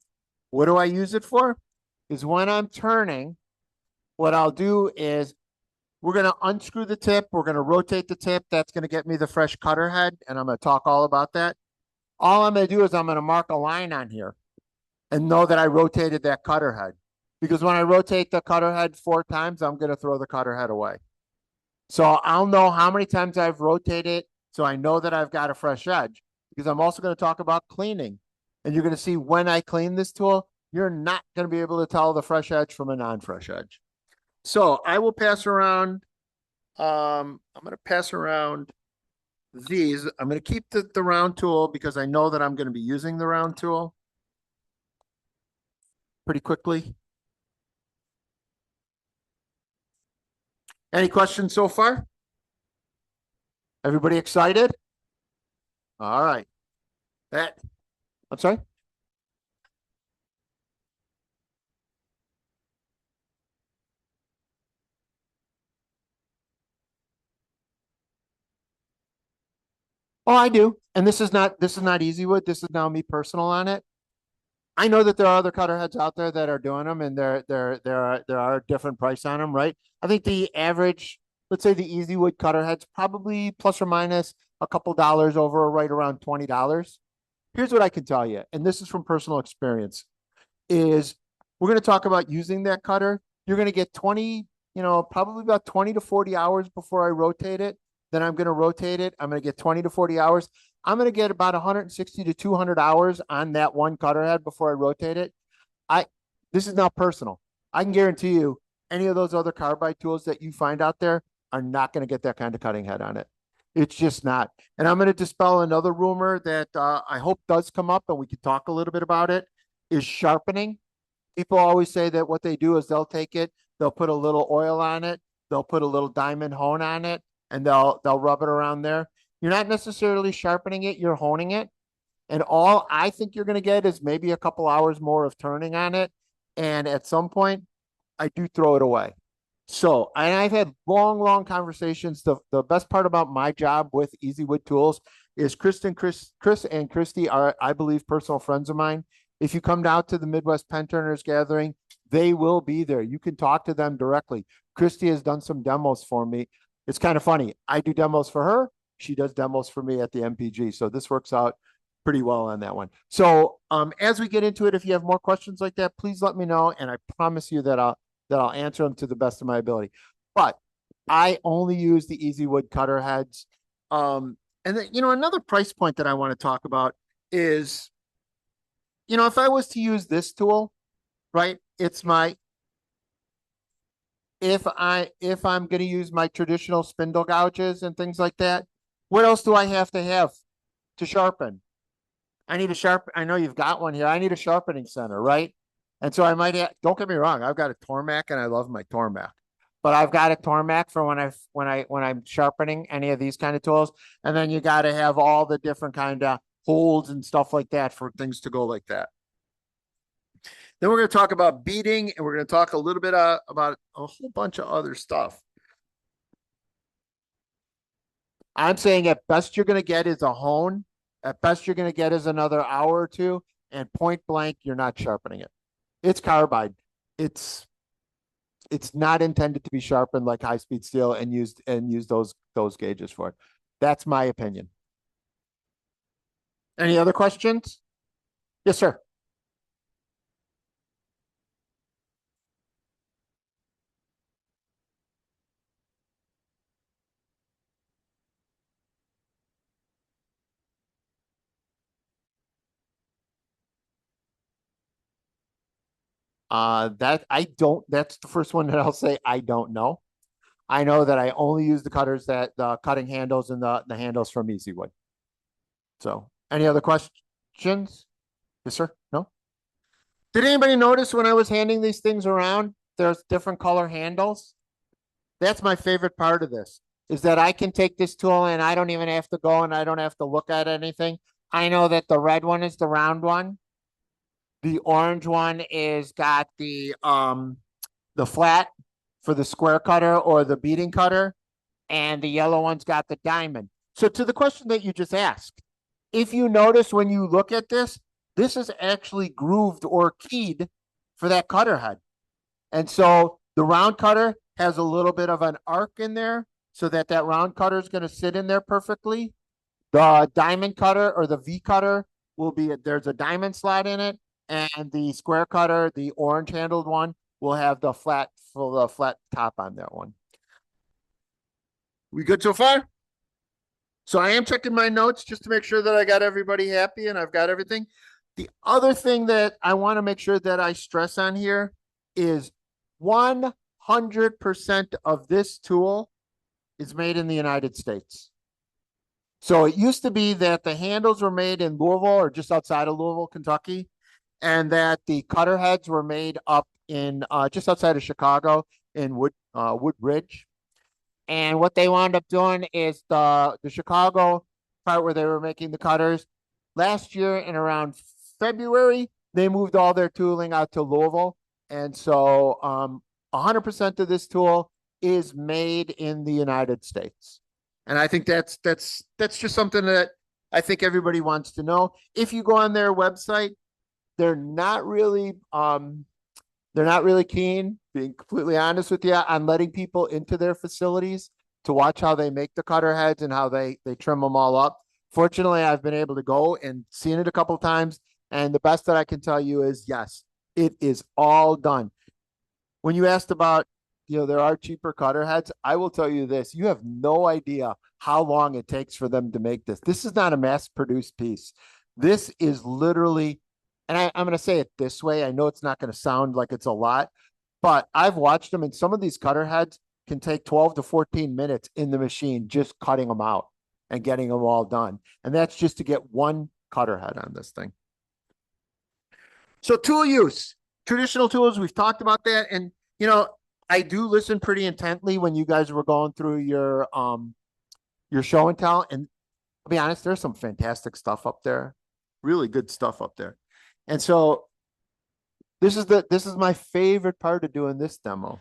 What do I use it for? Is when I'm turning, what I'll do is we're going to unscrew the tip. We're going to rotate the tip. That's going to get me the fresh cutter head. And I'm going to talk all about that. All I'm going to do is I'm going to mark a line on here and know that I rotated that cutter head. Because when I rotate the cutter head 4 times, I'm going to throw the cutter head away. So I'll know how many times I've rotated, so I know that I've got a fresh edge. Because I'm also going to talk about cleaning. And you're going to see when I clean this tool, you're not going to be able to tell the fresh edge from a non-fresh edge. So I will pass around, I'm going to pass around these. I'm going to keep the round tool because I know that I'm going to be using the round tool pretty quickly. Any questions so far? Everybody excited? All right. I'm sorry? Oh, I do. And this is not easy wood. This is now me personal on it. I know that there are other cutter heads out there that are doing them, and there are different price on them, right? I think the average, let's say the easy wood cutter head's probably plus or minus a couple dollars over, right around $20. Here's what I can tell you, and this is from personal experience, is we're going to talk about using that cutter. You're going to get probably about 20 to 40 hours before I rotate it. Then I'm going to rotate it. I'm going to get 20 to 40 hours. I'm going to get about 160 to 200 hours on that one cutter head before I rotate it. This is not personal. I can guarantee you any of those other carbide tools that you find out there are not going to get that kind of cutting head on it. It's just not. And I'm going to dispel another rumor that I hope does come up, and we can talk a little bit about it, is sharpening. People always say that what they do is they'll take it, they'll put a little oil on it, they'll put a little diamond hone on it, and they'll rub it around there. You're not necessarily sharpening it, you're honing it. And all I think you're going to get is maybe a couple hours more of turning on it. And at some point, I do throw it away. So, and I've had long conversations. The best part about my job with Easy Wood Tools is Chris and Christy are, I believe, personal friends of mine. If you come down to the Midwest Pen Turners Gathering, they will be there. You can talk to them directly. Christy has done some demos for me. It's kind of funny. I do demos for her. She does demos for me at the MPG. So this works out pretty well on that one. So as we get into it, if you have more questions like that, please let me know. And I promise you that I'll answer them to the best of my ability. But I only use the Easy Wood cutter heads. And then, another price point that I want to talk about is, if I was to use this tool, right, it's my, if I'm going to use my traditional spindle gouges and things like that, what else do I have to sharpen? I need I know you've got one here. I need a sharpening center, right? And so I might don't get me wrong, I've got a Tormac and I love my Tormac. But I've got a Tormac for when I'm sharpening any of these kind of tools. And then you got to have all the different kind of holds and stuff like that for things to go like that. Then we're going to talk about beading, and we're going to talk a little bit about a whole bunch of other stuff. I'm saying at best you're going to get is a hone. At best you're going to get is another hour or two, and point blank, you're not sharpening it. It's carbide. It's not intended to be sharpened like high-speed steel and use those gauges for it. That's my opinion. Any other questions? Yes, sir. That's the first one that I'll say I don't know. I know that I only use the cutting handles and the handles from Easy Wood. So any other questions? Yes, sir. No? Did anybody notice when I was handing these things around, there's different color handles? That's my favorite part of this, is that I can take this tool and I don't even have to go and I don't have to look at anything. I know that the red one is the round one. The orange one is got the flat for the square cutter or the beading cutter, and the yellow one's got the diamond. So to the question that you just asked, if you notice when you look at this, this is actually grooved or keyed for that cutter head. And so the round cutter has a little bit of an arc in there so that round cutter is going to sit in there perfectly. The diamond cutter or the V cutter there's a diamond slot in it. And the square cutter, the orange handled one, will have the flat top on that one. We good so far? So I am checking my notes just to make sure that I got everybody happy and I've got everything. The other thing that I want to make sure that I stress on here is 100% of this tool is made in the United States. So it used to be that the handles were made in Louisville or just outside of Louisville, Kentucky, and that the cutter heads were made up in just outside of Chicago in Woodbridge. And what they wound up doing is the Chicago part where they were making the cutters. Last year in around February, they moved all their tooling out to Louisville. And so 100% of this tool is made in the United States. And I think that's just something that I think everybody wants to know. If you go on their website, they're not really keen, being completely honest with you, on letting people into their facilities to watch how they make the cutter heads and how they trim them all up. Fortunately, I've been able to go and seen it a couple of times. And the best that I can tell you is, yes, it is all done. When you asked about, there are cheaper cutter heads, I will tell you this, you have no idea how long it takes for them to make this. This is not a mass produced piece. This is literally, and I'm going to say it this way. I know it's not going to sound like it's a lot, but I've watched them, and some of these cutter heads can take 12 to 14 minutes in the machine, just cutting them out and getting them all done. And that's just to get one cutter head on this thing. So tool use, traditional tools, we've talked about that. And, I do listen pretty intently when you guys were going through your show and tell. And I'll be honest, there's some fantastic stuff up there, really good stuff up there. And so this is my favorite part of doing this demo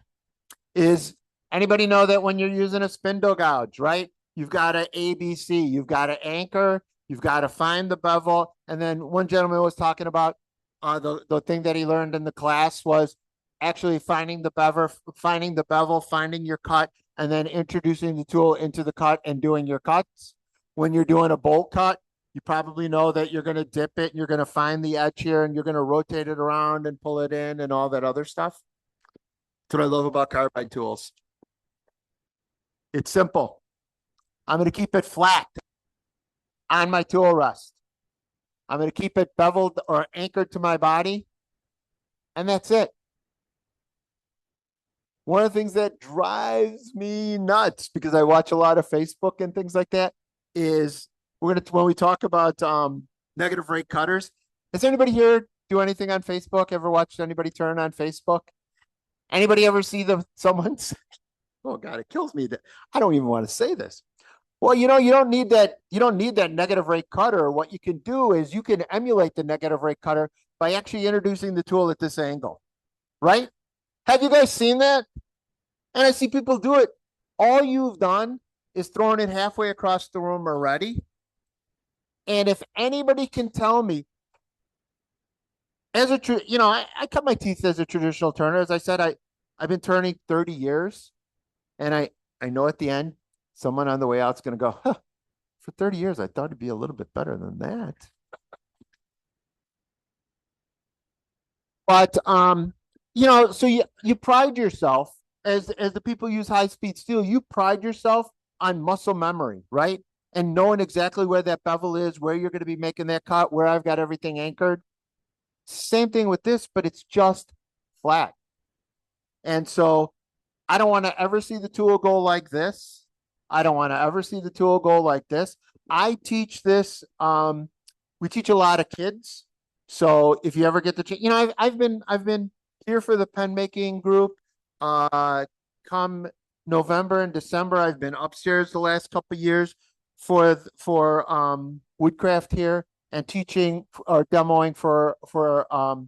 is anybody know that when you're using a spindle gouge, right? You've got a ABC, you've got to anchor, you've got to find the bevel. And then one gentleman was talking about the thing that he learned in the class was actually finding the bevel, finding your cut, and then introducing the tool into the cut and doing your cuts. When you're doing a bolt cut, you probably know that you're going to dip it, you're going to find the edge here, and you're going to rotate it around and pull it in and all that other stuff. That's what I love about carbide tools. It's simple. I'm going to keep it flat on my tool rest. I'm going to keep it beveled or anchored to my body, and that's it. One of the things that drives me nuts, because I watch a lot of Facebook and things like that, is when we talk about negative rate cutters. Has anybody here do anything on Facebook? Ever watched anybody turn on Facebook? Anybody ever see someone's? Oh God, it kills me that I don't even want to say this. Well, you don't need that. You don't need that negative rate cutter. What you can do is you can emulate the negative rate cutter by actually introducing the tool at this angle, right? Have you guys seen that? And I see people do it. All you've done is thrown it halfway across the room already. And if anybody can tell me, I cut my teeth as a traditional turner. As I said, I've been turning 30 years. And I know at the end, someone on the way out is going to go, huh, for 30 years, I thought it'd be a little bit better than that. But, so you pride yourself as the people use high-speed steel, you pride yourself on muscle memory, right? And knowing exactly where that bevel is, where you're going to be making that cut, where I've got everything anchored. Same thing with this, but it's just flat. And so I don't want to ever see the tool go like this. I don't want to ever see the tool go like this. I teach this. We teach a lot of kids. So if you ever get the chance, I've been here for the pen making group. Come November and December, I've been upstairs the last couple of years for Woodcraft here and teaching or demoing for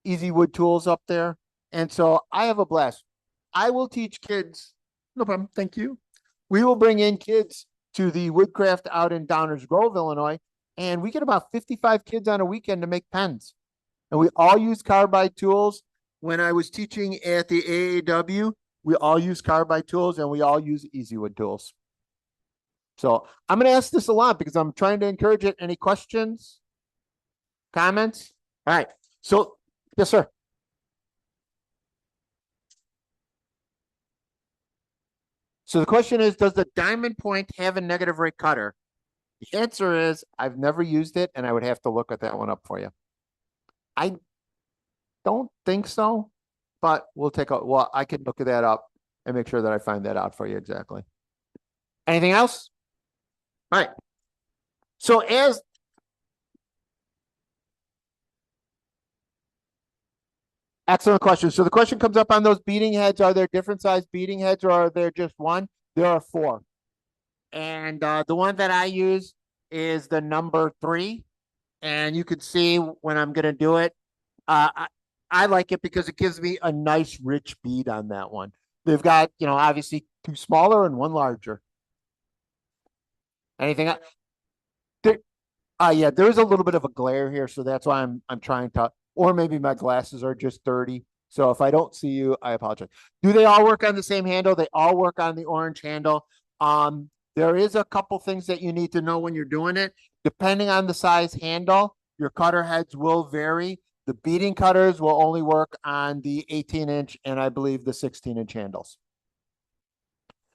Easy Wood Tools up there. And so I have a blast. I will teach kids. No problem. Thank you. We will bring in kids to the Woodcraft out in Downers Grove, Illinois, and we get about 55 kids on a weekend to make pens. And we all use carbide tools. When I was teaching at the AAW, we all use carbide tools and we all use Easy Wood tools. So I'm going to ask this a lot because I'm trying to encourage it. Any questions? Comments? All right. So, yes, sir. So the question is, does the Diamond Point have a negative rate cutter? The answer is, I've never used it, and I would have to look at that one up for you. I don't think so, but I can look that up and make sure that I find that out for you exactly. Anything else? All right. So excellent question. So the question comes up on those beating heads. Are there different size beating heads or are there just one? There are 4. And the one that I use is the number 3. And you can see when I'm going to do it, I like it because it gives me a nice rich bead on that one. They've got, obviously 2 smaller and 1 larger. Anything else? Yeah, there's a little bit of a glare here, so that's why I'm trying to, or maybe my glasses are just dirty. So if I don't see you, I apologize. Do they all work on the same handle? They all work on the orange handle. There is a couple things that you need to know when you're doing it. Depending on the size handle, your cutter heads will vary. The beading cutters will only work on the 18-inch and I believe the 16-inch handles.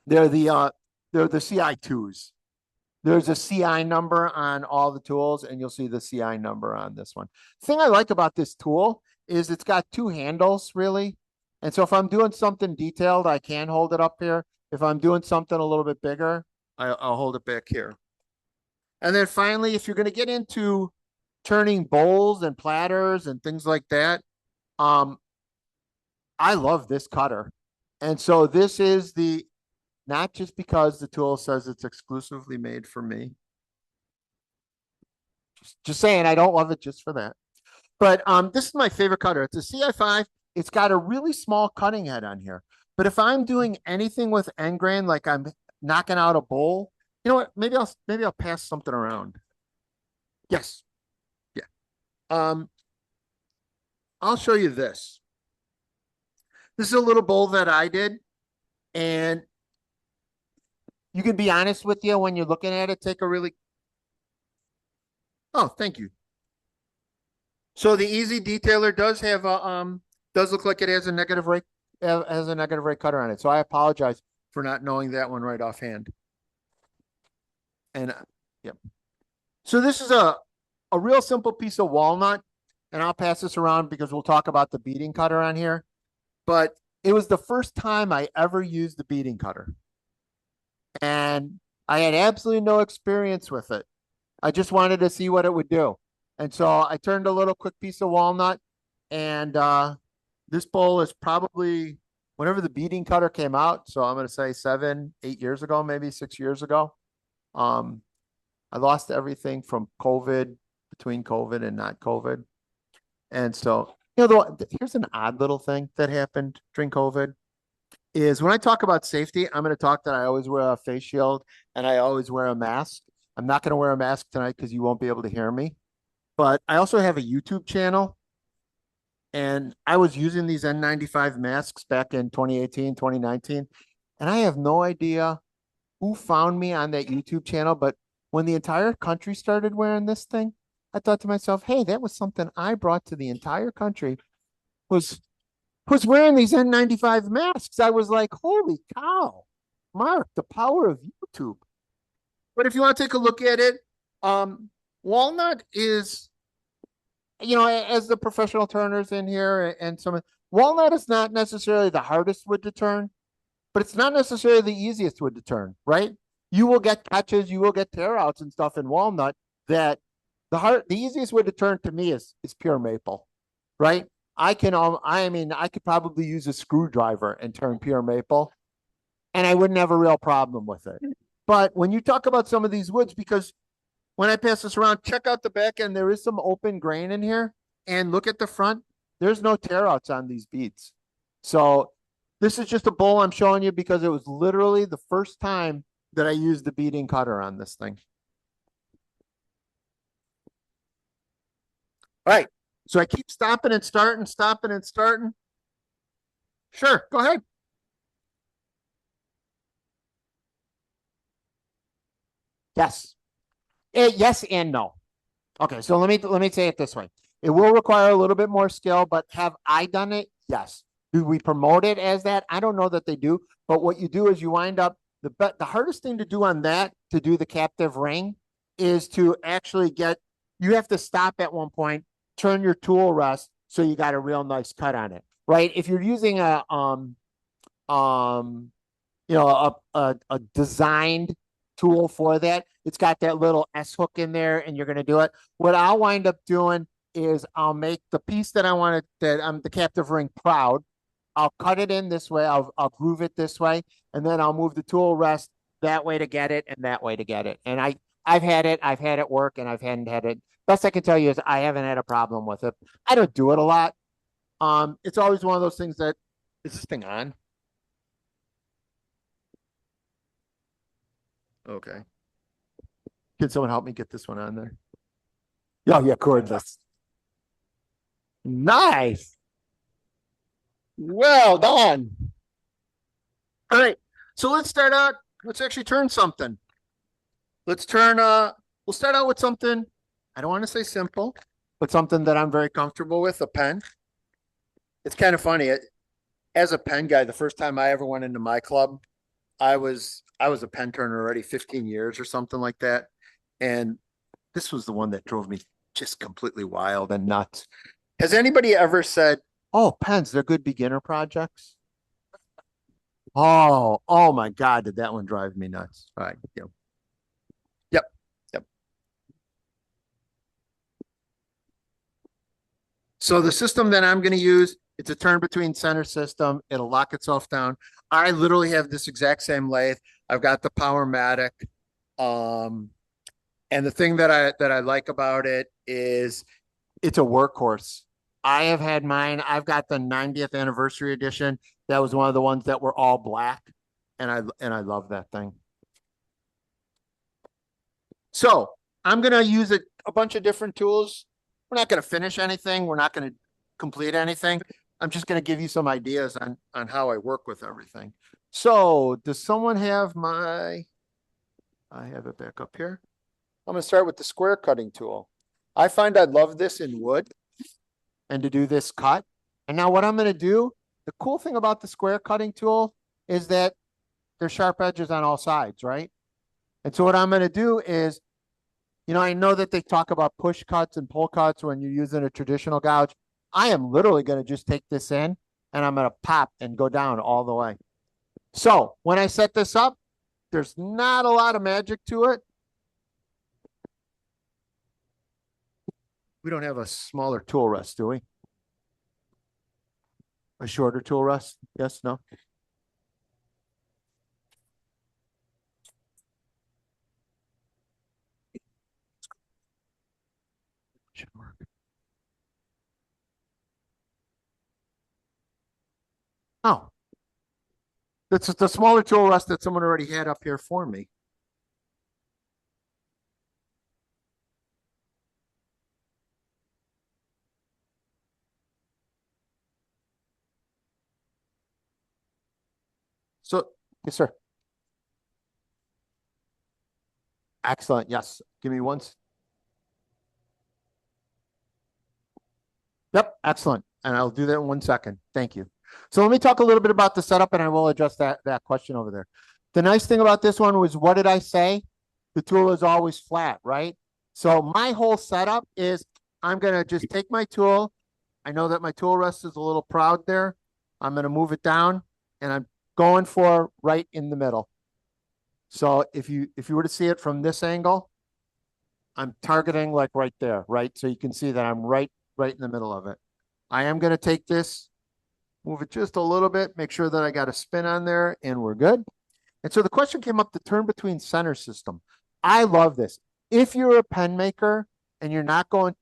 They're the CI2s. There's a CI number on all the tools, and you'll see the CI number on this one. The thing I like about this tool is it's got 2 handles, really. And so if I'm doing something detailed, I can hold it up here. If I'm doing something a little bit bigger, I'll hold it back here. And then finally, if you're going to get into turning bowls and platters and things like that, I love this cutter. And so this is not just because the tool says it's exclusively made for me, Just saying, I don't love it just for that. But this is my favorite cutter. It's a CI5. It's got a really small cutting head on here. But if I'm doing anything with end grain, like I'm knocking out a bowl, you know what? Maybe I'll pass something around. Yes. Yeah. I'll show you this. This is a little bowl that I did, and you can be honest with you when you're looking at it. Take a really. Oh, thank you. So the Easy Detailer does have a does look like it has a negative rate cutter on it. So I apologize for not knowing that one right offhand. And yep. So this is a real simple piece of walnut, and I'll pass this around because we'll talk about the beading cutter on here. But it was the first time I ever used the beading cutter, and I had absolutely no experience with it. I just wanted to see what it would do. And so I turned a little quick piece of walnut, and this bowl is probably whenever the beading cutter came out. So I'm going to say 7, 8 years ago, maybe 6 years ago. I lost everything from COVID, between COVID and not COVID. And so, you know, here's an odd little thing that happened during COVID is when I talk about safety, I'm going to talk that I always wear a face shield and I always wear a mask. I'm not going to wear a mask tonight because you won't be able to hear me. But I also have a YouTube channel, and I was using these N95 masks back in 2018, 2019, and I have no idea who found me on that YouTube channel. But when the entire country started wearing this thing, I thought to myself, hey, that was something I brought to the entire country, was wearing these N95 masks. I was like, holy cow, Mark, the power of YouTube. But if you want to take a look at it, walnut is, you know, as the professional turners in here and some, walnut is not necessarily the hardest wood to turn, but it's not necessarily the easiest wood to turn, right? You will get catches, you will get tear outs and stuff in walnut that the easiest wood to turn to me is pure maple, right? I could probably use a screwdriver and turn pure maple, and I wouldn't have a real problem with it. But when you talk about some of these woods, because when I pass this around, check out the back end. There is some open grain in here, and look at the front. There's no tear outs on these beads. So this is just a bowl I'm showing you because it was literally the first time that I used the beading cutter on this thing. All right. So I keep stopping and starting, stopping and starting. Sure, go ahead. Yes. Yes and no. Okay, so let me say it this way. It will require a little bit more skill, but have I done it? Yes. Do we promote it as that? I don't know that they do, but what you do is you wind up the hardest thing to do on that, to do the captive ring, is to actually you have to stop at one point, turn your tool rest so you got a real nice cut on it, right? If you're using a designed tool for that, it's got that little S hook in there and you're going to do it. What I'll wind up doing is I'll make the piece that I want that I'm the captive ring proud. I'll cut it in this way. I'll groove it this way, and then I'll move the tool rest that way to get it and that way to get it. And I've had it work, and I've hadn't had it. Best I can tell you is I haven't had a problem with it. I don't do it a lot. It's always one of those things that, is this thing on? Okay. Can someone help me get this one on there? Oh, yeah, cordless. Nice. Well done. All right. So let's start out. Let's actually turn something. Let's turn, we'll start out with something, I don't want to say simple, but something that I'm very comfortable with, a pen. It's kind of funny. As a pen guy, the first time I ever went into my club, I was a pen turner already 15 years or something like that. And this was the one that drove me just completely wild and nuts. Has anybody ever said, oh, pens, they're good beginner projects? Oh my God, did that one drive me nuts? All right. Yep. So the system that I'm going to use, it's a turn between center system. It'll lock itself down. I literally have this exact same lathe. I've got the Powermatic. And the thing that I like about it is it's a workhorse. I have had mine. I've got the 90th anniversary edition. That was one of the ones that were all black. And I love that thing. So I'm going to use a bunch of different tools. We're not going to finish anything. We're not going to complete anything. I'm just going to give you some ideas on how I work with everything. So does someone have I have it back up here. I'm going to start with the square cutting tool. I find I love this in wood and to do this cut. And now what I'm going to do, the cool thing about the square cutting tool is that there's sharp edges on all sides, right? And so what I'm going to do is, you know, I know that they talk about push cuts and pull cuts when you're using a traditional gouge. I am literally going to just take this in and I'm going to pop and go down all the way. So when I set this up, there's not a lot of magic to it. We don't have a smaller tool rest, do we? A shorter tool rest? Yes, no? Should work. Oh. That's the smaller tool rest that someone already had up here for me. So, yes, sir. Excellent. Yes. Give me one. Yep. Excellent. And I'll do that in 1 second. Thank you. So let me talk a little bit about the setup and I will address that question over there. The nice thing about this one was, what did I say? The tool is always flat, right? So my whole setup is I'm going to just take my tool. I know that my tool rest is a little proud there. I'm going to move it down and I'm going for right in the middle. So if you were to see it from this angle, I'm targeting like right there, right? So you can see that I'm right in the middle of it. I am going to take this, move it just a little bit, make sure that I got a spin on there and we're good. And so the question came up, the turn between center system. I love this. If you're a pen maker and you're not going,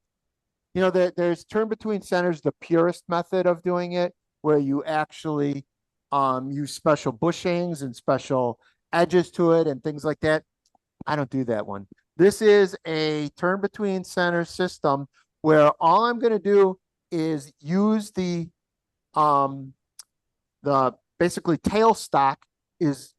you know, there's turn between centers, the purest method of doing it, where you actually use special bushings and special edges to it and things like that. I don't do that one. This is a turn between center system where all I'm going to do is use the basically tailstock is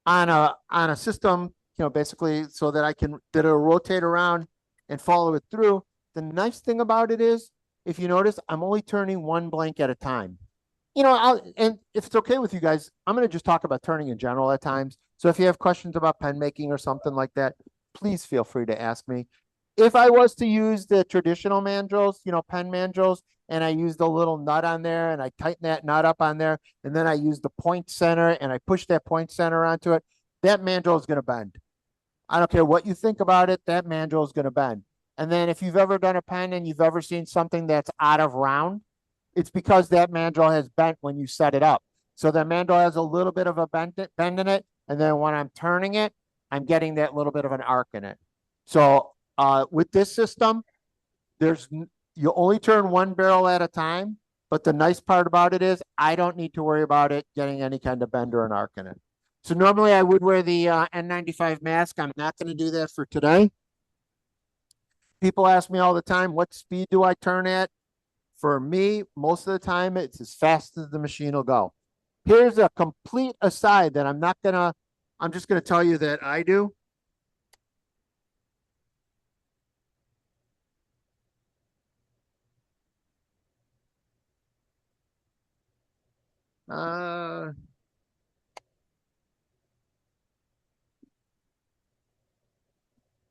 on a system, you know, basically so that it'll rotate around and follow it through. The nice thing about it is, if you notice, I'm only turning one blank at a time. You know, and if it's okay with you guys, I'm going to just talk about turning in general at times. So if you have questions about pen making or something like that, please feel free to ask me. If I was to use the traditional mandrels, you know, pen mandrels, and I used a little nut on there and I tighten that nut up on there, and then I use the point center and I push that point center onto it, that mandrel is going to bend. I don't care what you think about it, that mandrel is going to bend. And then if you've ever done a pen and you've ever seen something that's out of round, it's because that mandrel has bent when you set it up. So the mandrel has a little bit of a bend in it. And then when I'm turning it, I'm getting that little bit of an arc in it. So with this system, you only turn one barrel at a time. But the nice part about it is I don't need to worry about it getting any kind of bend or an arc in it. So normally I would wear the N95 mask. I'm not going to do that for today. People ask me all the time, what speed do I turn at? For me, most of the time, it's as fast as the machine will go. Here's a complete aside that I'm just going to tell you that I do.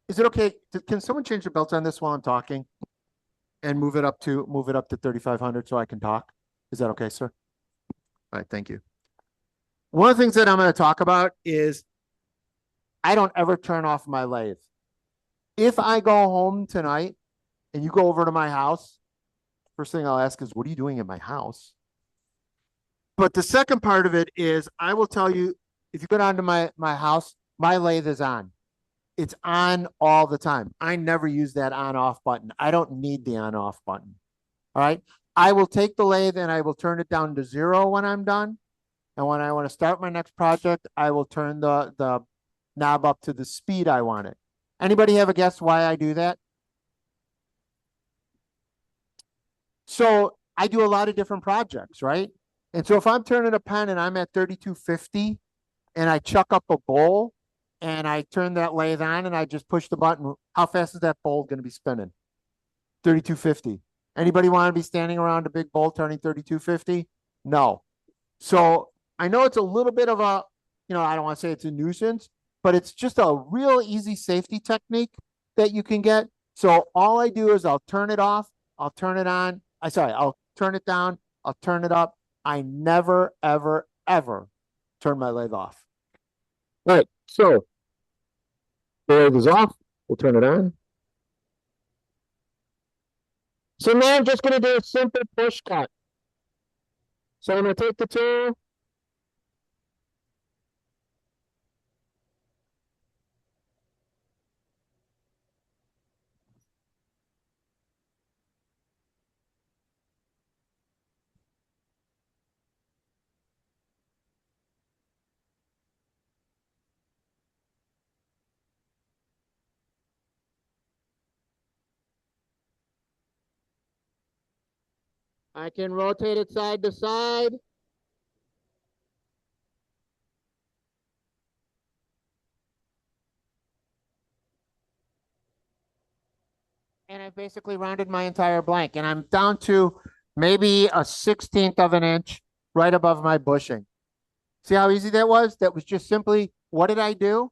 Is it okay? Can someone change the belts on this while I'm talking? And move it up to 3,500 so I can talk. Is that okay, sir? All right, thank you. One of the things that I'm going to talk about is I don't ever turn off my lathe. If I go home tonight and you go over to my house, first thing I'll ask is, what are you doing in my house? But the second part of it is I will tell you, if you go down to my house, my lathe is on. It's on all the time. I never use that on off button. I don't need the on off button. All right. I will take the lathe and I will turn it down to 0 when I'm done. And when I want to start my next project, I will turn the knob up to the speed I want it. Anybody have a guess why I do that? So I do a lot of different projects, right? And so if I'm turning a pen and I'm at 3250 and I chuck up a bowl and I turn that lathe on and I just push the button, how fast is that bowl going to be spinning? 3250. Anybody want to be standing around a big bowl turning 3250? No. So I know it's a little bit of a, I don't want to say it's a nuisance, but it's just a real easy safety technique that you can get. So all I do is I'll turn it off, I'll turn it on. I'll turn it down, I'll turn it up. I never, ever, ever turn my lathe off. All right, so the lathe is off. We'll turn it on. So now I'm just going to do a simple push cut. So I'm going to take the tool. I can rotate it side to side. And I basically rounded my entire blank. And I'm down to maybe a 1/16 of an inch right above my bushing. See how easy that was? That was just simply, what did I do?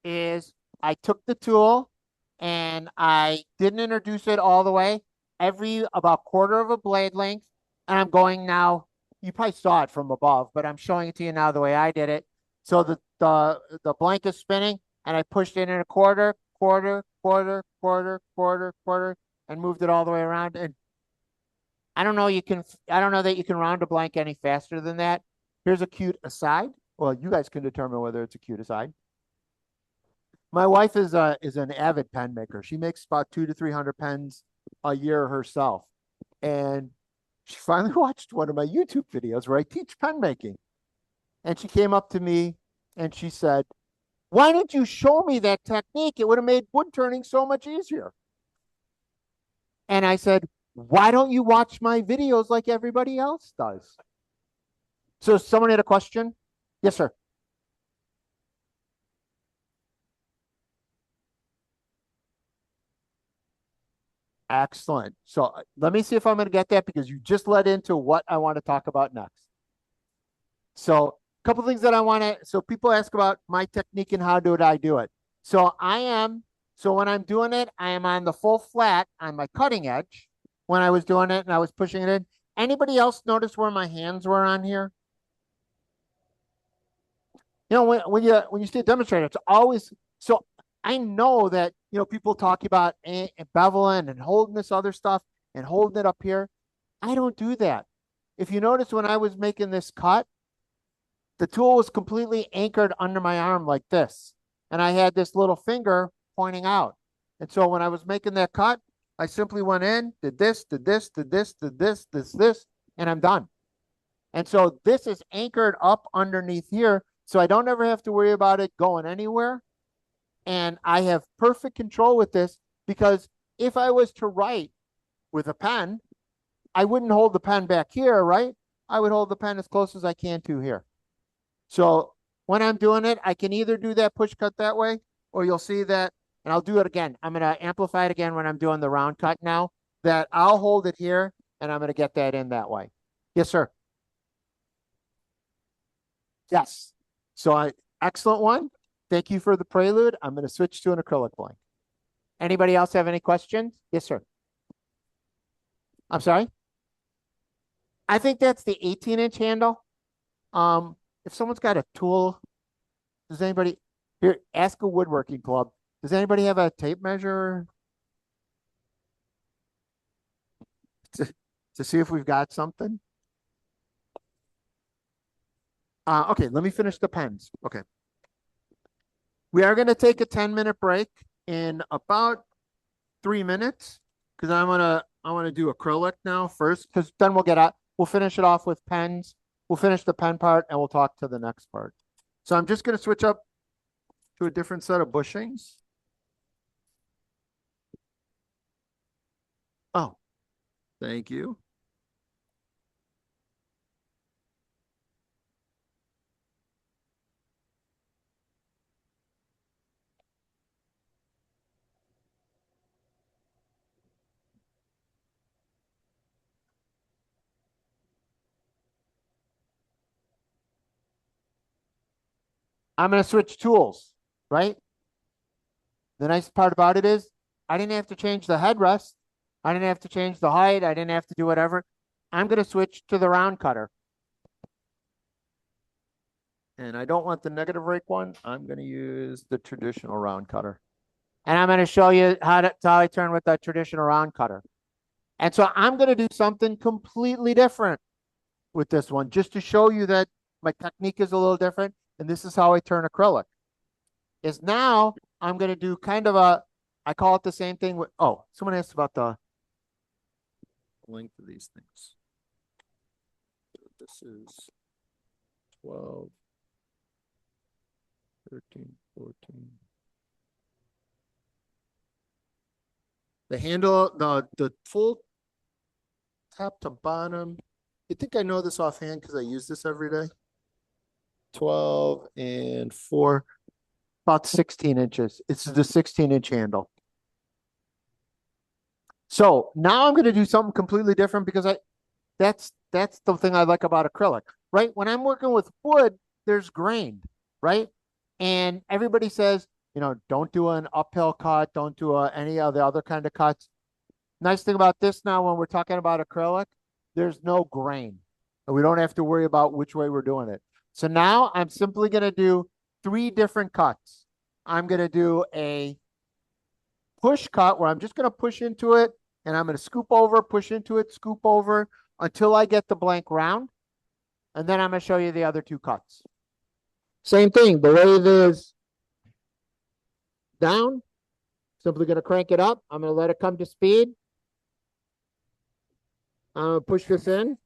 Is I took the tool and I didn't introduce it all the way, every about quarter of a blade length. And I'm going now, you probably saw it from above, but I'm showing it to you now the way I did it. So the blank is spinning and I pushed it in a quarter, quarter, quarter, quarter, quarter, quarter, and moved it all the way around. And I don't know that you can round a blank any faster than that. Here's a cute aside. Well, you guys can determine whether it's a cute aside. My wife is an avid pen maker. She makes about 200 to 300 pens a year herself. And she finally watched one of my YouTube videos where I teach pen making. And she came up to me and she said, "Why didn't you show me that technique? It would have made wood turning so much easier." And I said, "Why don't you watch my videos like everybody else does?" So someone had a question? Yes, sir. Excellent. So let me see if I'm going to get that because you just led into what I want to talk about next. So a couple things that I want to, so people ask about my technique and how do I do it. So when I'm doing it, I am on the full flat on my cutting edge when I was doing it and I was pushing it in. Anybody else notice where my hands were on here? When you see a demonstrator, it's always, so I know that, people talk about beveling and holding this other stuff and holding it up here. I don't do that. If you notice when I was making this cut, the tool was completely anchored under my arm like this. And I had this little finger pointing out. And so when I was making that cut, I simply went in, did this, did this, did this, did this, this, and I'm done. And so this is anchored up underneath here. So I don't ever have to worry about it going anywhere. And I have perfect control with this because if I was to write with a pen, I wouldn't hold the pen back here, right? I would hold the pen as close as I can to here. So when I'm doing it, I can either do that push cut that way, or you'll see that, and I'll do it again. I'm going to amplify it again when I'm doing the round cut now, that I'll hold it here and I'm going to get that in that way. Yes, sir. Yes. So excellent one. Thank you for the prelude. I'm going to switch to an acrylic blank. Anybody else have any questions? Yes, sir. I'm sorry. I think that's the 18-inch handle. If someone's got a tool, does anybody here ask a woodworking club? Does anybody have a tape measure to see if we've got something? Okay, let me finish the pens. Okay. We are gonna take a 10-minute break in about 3 minutes. Cause I wanna do acrylic now first, cause then we'll finish it off with pens. We'll finish the pen part and we'll talk to the next part. So I'm just gonna switch up to a different set of bushings. Oh, thank you. I'm going to switch tools, right? The nice part about it is I didn't have to change the headrest. I didn't have to change the height. I didn't have to do whatever. I'm going to switch to the round cutter. And I don't want the negative rake one. I'm going to use the traditional round cutter. And I'm going to show you how I turn with that traditional round cutter. And so I'm going to do something completely different with this one, just to show you that my technique is a little different. And this is how I turn acrylic. Is now I'm going to do kind of I call it the same thing with, oh, someone asked about the length of these things. This is 12, 13, 14. The handle, the full top to bottom. You think I know this offhand because I use this every day? 12 and 4, about 16 inches. It's the 16-inch handle. So now I'm going to do something completely different because that's the thing I like about acrylic, right? When I'm working with wood, there's grain, right? And everybody says, you know, don't do an uphill cut, don't do any of the other kind of cuts. Nice thing about this now, when we're talking about acrylic, there's no grain. And we don't have to worry about which way we're doing it. So now I'm simply going to do 3 different cuts. I'm going to do a push cut where I'm just going to push into it and I'm going to scoop over, push into it, scoop over until I get the blank round. And then I'm going to show you the other 2 cuts. Same thing, the way it is down, simply going to crank it up. I'm going to let it come to speed. I'm going to push this in.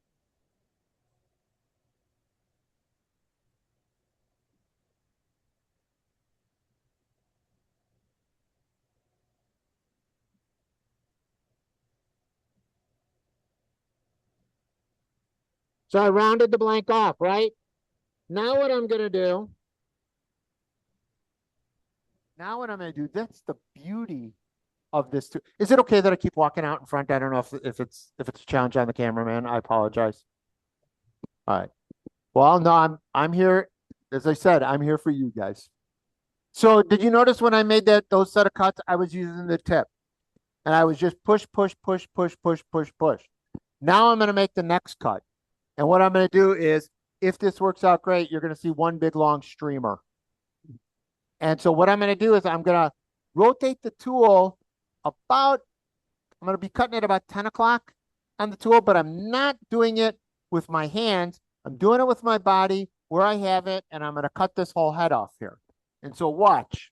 So I rounded the blank off, right? Now what I'm going to do, that's the beauty of this too. Is it okay that I keep walking out in front? I don't know if it's a challenge on the cameraman. I apologize. All right. Well, no, I'm here. As I said, I'm here for you guys. So did you notice when I made those set of cuts, I was using the tip and I was just push, push, push, push, push, push, push. Now I'm going to make the next cut. And what I'm going to do is, if this works out great, you're going to see one big long streamer. And so what I'm going to do is I'm going to rotate the tool about, I'm going to be cutting it about 10 o'clock on the tool, but I'm not doing it with my hands. I'm doing it with my body where I have it, and I'm going to cut this whole head off here. And so watch.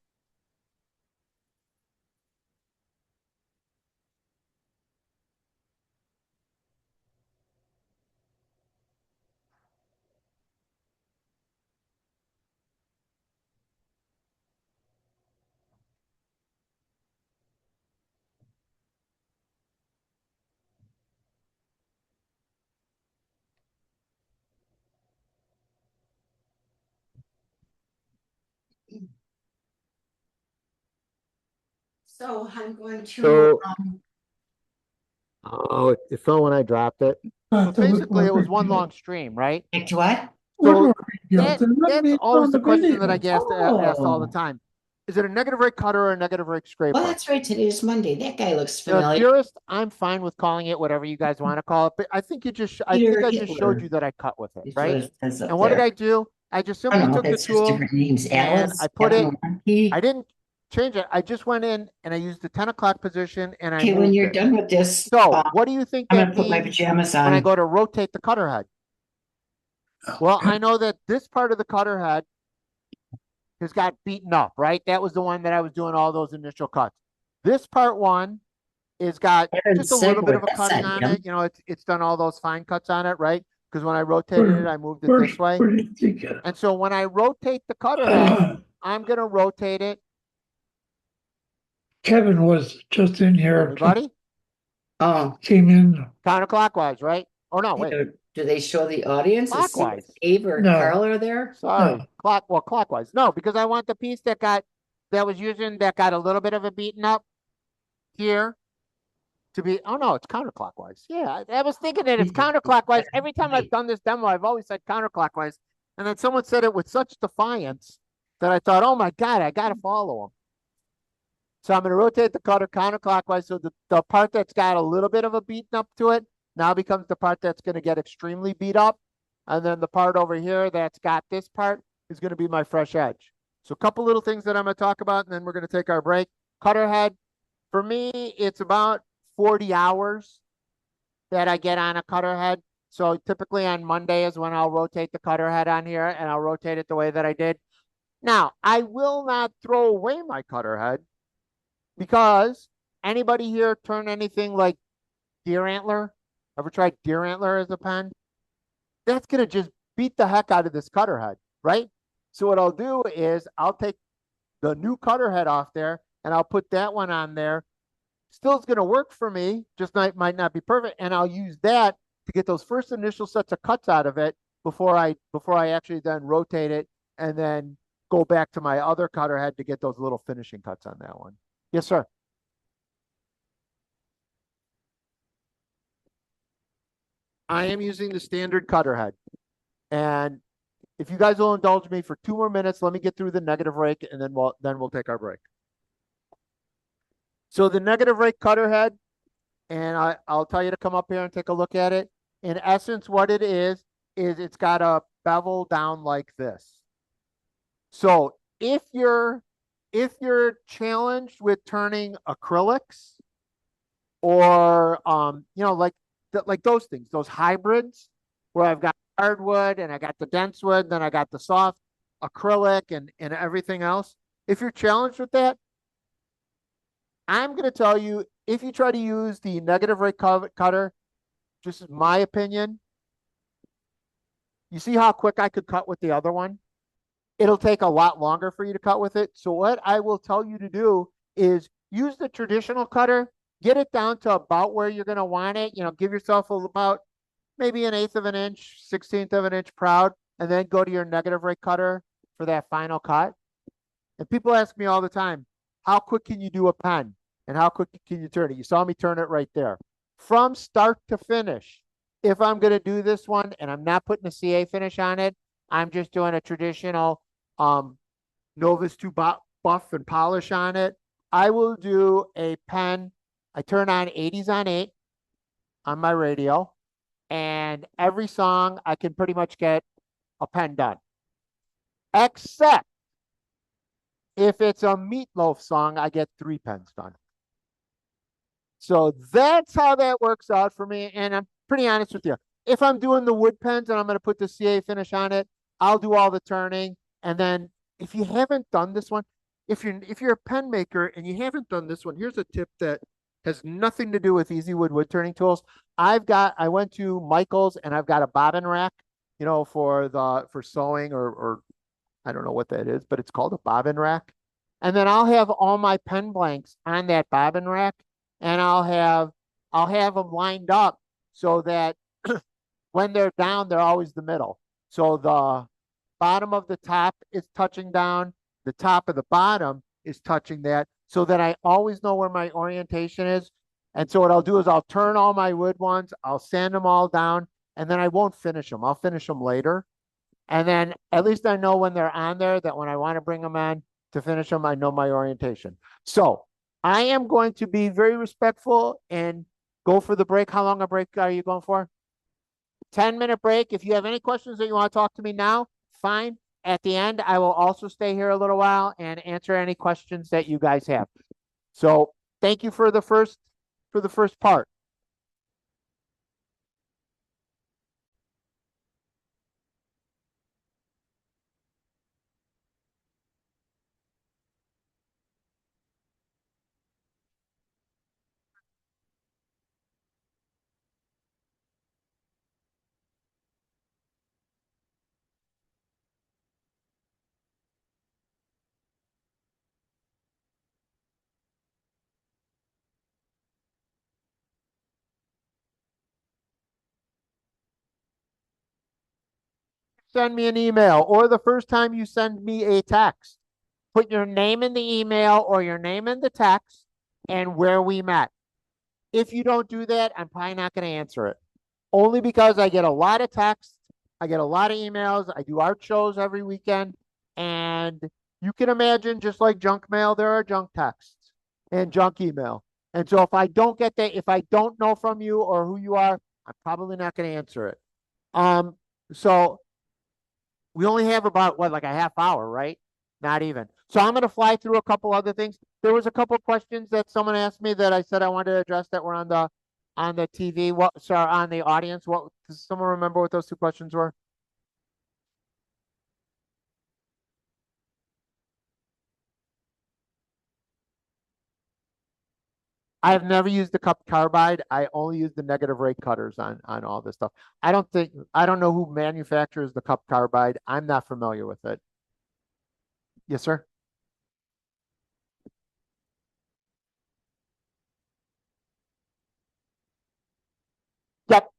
So I'm going to. So, oh, it fell when I dropped it. So basically, it was one long stream, right? To what? So that's always the question that I get asked all the time. Is it a negative rake cutter or a negative rake scraper? Well, that's right. Today is Monday. That guy looks The familiar. purist, I'm fine with calling it whatever you guys want to call it, but I think I just showed you that I cut with it, right? And what did I do? I just simply took the tool and I put it. I didn't change it. I just went in and I used the 10 o'clock position and I Okay, when moved you're it. done with this, So what do you think I'm that gonna put my means pajamas when I on. go to rotate the cutter head? Well, I know that this part of the cutter head has got beaten up, right? That was the one that I was doing all those initial cuts. This part one is got just a little bit of a cutting on it. You know, it's done all those fine cuts on it, right? Because when I rotated it, I moved it this way. And so when I rotate the cutter head, I'm going to rotate it. Kevin was just in here. Everybody? Came in. Counterclockwise, right? Or no, wait. Do they show the audience? to see if Clockwise. Abe or No. Carl are there? Sorry. No. Clockwise. No, because I want the piece that got a little bit of a beaten up here to be, oh no, it's counterclockwise. Yeah, I was thinking that it's counterclockwise. Every time I've done this demo, I've always said counterclockwise. And then someone said it with such defiance that I thought, oh my God, I got to follow them. So I'm going to rotate the cutter counterclockwise. So the part that's got a little bit of a beaten up to it now becomes the part that's going to get extremely beat up. And then the part over here that's got this part is going to be my fresh edge. So a couple little things that I'm going to talk about, and then we're going to take our break. Cutter head, for me, it's about 40 hours that I get on a cutter head. So typically on Monday is when I'll rotate the cutter head on here, and I'll rotate it the way that I did. Now, I will not throw away my cutter head, because anybody here turn anything like deer antler? Ever tried deer antler as a pen? That's going to just beat the heck out of this cutter head, right? So what I'll do is I'll take the new cutter head off there and I'll put that one on there. Still is going to work for me, just might not be perfect. And I'll use that to get those first initial sets of cuts out of it before I actually then rotate it and then go back to my other cutter head to get those little finishing cuts on that one. Yes, sir. I am using the standard cutter head. And if you guys will indulge me for 2 more minutes, let me get through the negative rake and then we'll take our break. So the negative rake cutter head, and I'll tell you to come up here and take a look at it. In essence, what it is it's got a bevel down like this. So if you're challenged with turning acrylics or you know, like those things, those hybrids where I've got hardwood and I got the dense wood, then I got the soft acrylic and everything else. If you're challenged with that, I'm going to tell you, if you try to use the negative rake cutter, just is my opinion, you see how quick I could cut with the other one? It'll take a lot longer for you to cut with it. So what I will tell you to do is use the traditional cutter, get it down to about where you're going to want it. You know, give yourself about maybe 1/8 of an inch, 1/16 of an inch proud, and then go to your negative rake cutter for that final cut. And people ask me all the time, how quick can you do a pen? And how quick can you turn it? You saw me turn it right there. From start to finish, if I'm going to do this one and I'm not putting a CA finish on it, I'm just doing a traditional Novus 2 buff and polish on it. I will do a pen. I turn on 80s on 8 on my radio, and every song I can pretty much get a pen done. Except if it's a Meatloaf song, I get 3 pens done. So that's how that works out for me. And I'm pretty honest with you. If I'm doing the wood pens and I'm going to put the CA finish on it, I'll do all the turning. And then if you haven't done this one, if you're a pen maker and you haven't done this one, here's a tip that has nothing to do with Easy wood turning tools. I went to Michael's and I've got a bobbin rack, you know, for sewing or I don't know what that is, but it's called a bobbin rack. And then I'll have all my pen blanks on that bobbin rack, and I'll have them lined up so that when they're down, they're always the middle. So the bottom of the top is touching down, the top of the bottom is touching that, so that I always know where my orientation is. And so what I'll do is I'll turn all my wood ones, I'll sand them all down, and then I won't finish them. I'll finish them later. And then at least I know when they're on there, that when I want to bring them on to finish them, I know my orientation. So I am going to be very respectful and go for the break. How long a break are you going for? 10-minute break. If you have any questions that you want to talk to me now, fine. At the end, I will also stay here a little while and answer any questions that you guys have. So thank you for the first part. send me an email or the first time you send me a text, put your name in the email or your name in the text and where we met. If you don't do that, I'm probably not going to answer it. Only because I get a lot of texts, I get a lot of emails, I do art shows every weekend, and you can imagine just like junk mail, there are junk texts and junk email. And so if I don't get that, if I don't know from you or who you are, I'm probably not going to answer it. So we only have about what, like a half hour, right? Not even. So I'm going to fly through a couple other things. There was a couple questions that someone asked me that I said I wanted to address that were on the TV. What, sorry, on the audience. What, does someone remember what those two questions were? I've never used the cup carbide. I only use the negative rate cutters on all this stuff. I don't know who manufactures the cup carbide. I'm not familiar with it. Yes, sir. Yep.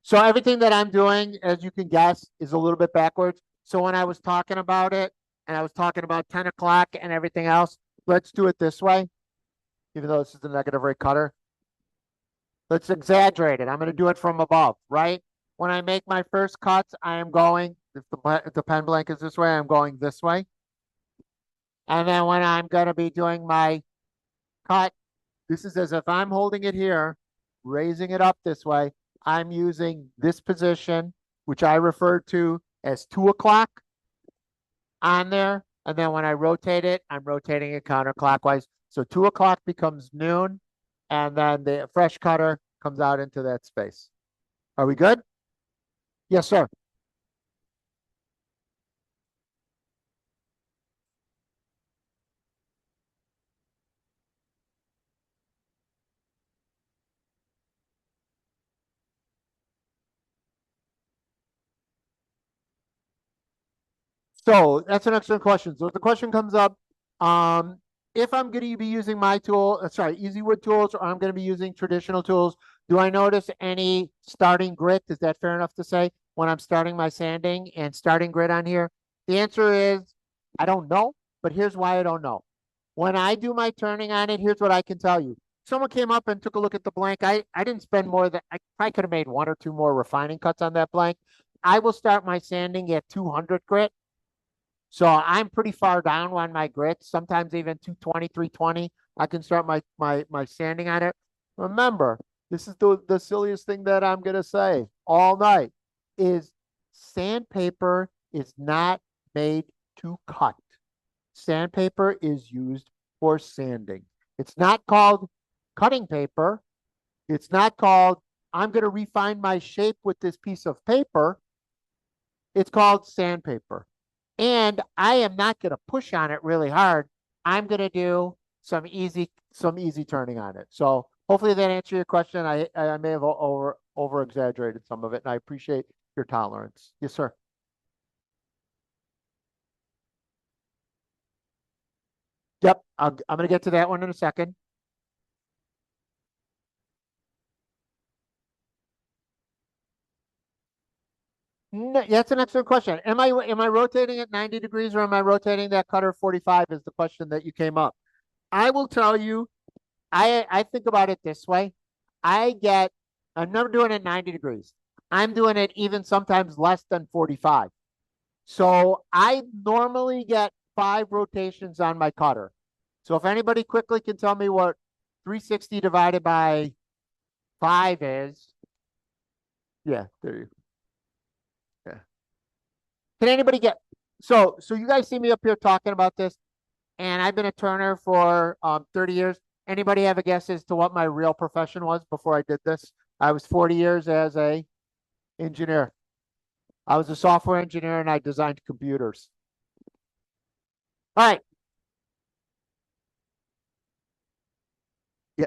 So everything that I'm doing, as you can guess, is a little bit backwards. So when I was talking about it and I was talking about 10 o'clock and everything else, let's do it this way, even though this is the negative rate cutter. Let's exaggerate it. I'm going to do it from above, right? When I make my first cuts, I am going, if the pen blank is this way, I'm going this way. And then when I'm going to be doing my cut, this is as if I'm holding it here, raising it up this way. I'm using this position, which I refer to as 2 o'clock on there. And then when I rotate it, I'm rotating it counterclockwise. So 2 o'clock becomes noon. And then the fresh cutter comes out into that space. Are we good? Yes, sir. So that's an excellent question. So the question comes up, if I'm going to be using my tool, Easy Wood tools, or I'm going to be using traditional tools, do I notice any starting grit? Is that fair enough to say when I'm starting my sanding and starting grit on here? The answer is, I don't know, but here's why I don't know. When I do my turning on it, here's what I can tell you. Someone came up and took a look at the blank. I didn't spend more than, I probably could have made 1 or 2 more refining cuts on that blank. I will start my sanding at 200 grit. So I'm pretty far down on my grits, sometimes even 220, 320. I can start my sanding on it. Remember, this is the silliest thing that I'm going to say all night is sandpaper is not made to cut. Sandpaper is used for sanding. It's not called cutting paper. It's not called, I'm going to refine my shape with this piece of paper. It's called sandpaper. And I am not going to push on it really hard. I'm going to do some easy turning on it. So hopefully that answered your question. I may have over exaggerated some of it, and I appreciate your tolerance. Yes, sir. Yep, I'm going to get to that one in a second. No, that's an excellent question. Am I rotating at 90 degrees or am I rotating that cutter 45 is the question that you came up. I will tell you, I think about it this way. I'm never doing it 90 degrees. I'm doing it even sometimes less than 45. So I normally get 5 rotations on my cutter. So if anybody quickly can tell me what 360 divided by 5 is. Yeah, there you go. Yeah. Can anybody get, so you guys see me up here talking about this, and I've been a turner for 30 years. Anybody have a guess as to what my real profession was before I did this? I was 40 years as a engineer. I was a software engineer and I designed computers. All right. Yeah.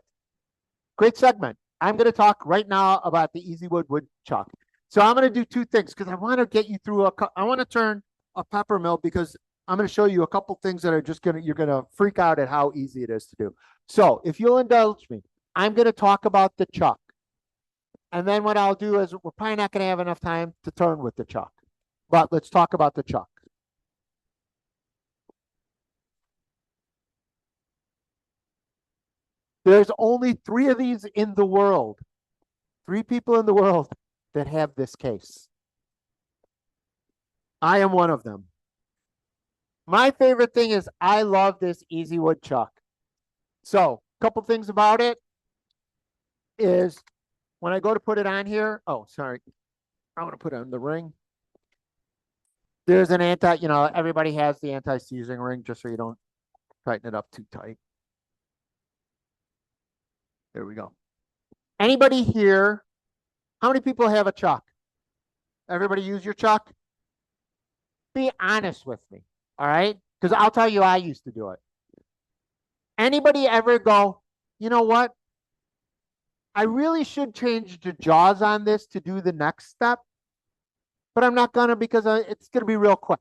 Great segment. I'm going to talk right now about the Easy Wood wood chuck. So I'm going to do 2 things because I want to get you through I want to turn a pepper mill because I'm going to show you a couple things that are you're going to freak out at how easy it is to do. So if you'll indulge me, I'm going to talk about the chuck. And then what I'll do is we're probably not going to have enough time to turn with the chuck. But let's talk about the chuck. There's only 3 of these in the world. 3 people in the world that have this case. I am one of them. My favorite thing is I love this Easy Wood chuck. So, a couple things about it is when I go to put it on here, oh, sorry. I want to put it on the ring. There's an everybody has the anti-seizing ring just so you don't tighten it up too tight. There we go. Anybody here? How many people have a chuck? Everybody use your chuck? Be honest with me, all right? Because I'll tell you, I used to do it. Anybody ever go, you know what? I really should change the jaws on this to do the next step, but I'm not gonna because it's gonna be real quick.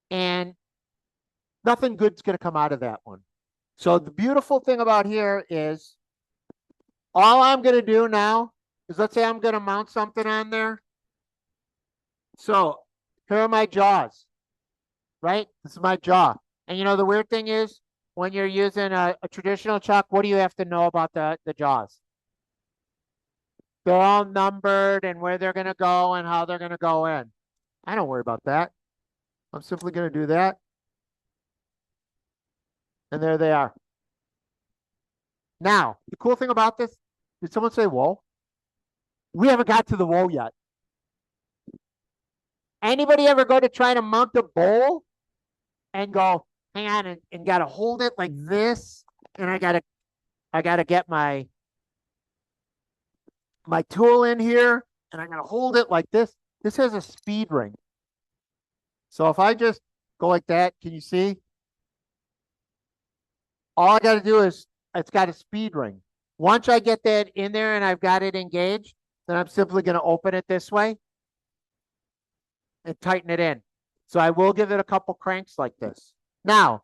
And nothing good's gonna come out of that one. So the beautiful thing about here is all I'm gonna do now is let's say I'm gonna mount something on there. So here are my jaws, right? This is my jaw. And the weird thing is when you're using a traditional chuck, what do you have to know about the jaws? They're all numbered and where they're going to go and how they're going to go in. I don't worry about that. I'm simply going to do that. And there they are. Now, the cool thing about this, did someone say whoa? We haven't got to the whoa yet. Anybody ever go to try to mount a bowl and go, hang on, and got to hold it like this? And I gotta get my tool in here and I'm going to hold it like this. This has a speed ring. So if I just go like that, can you see? All I got to do is it's got a speed ring. Once I get that in there and I've got it engaged, then I'm simply going to open it this way and tighten it in. So I will give it a couple cranks like this. Now,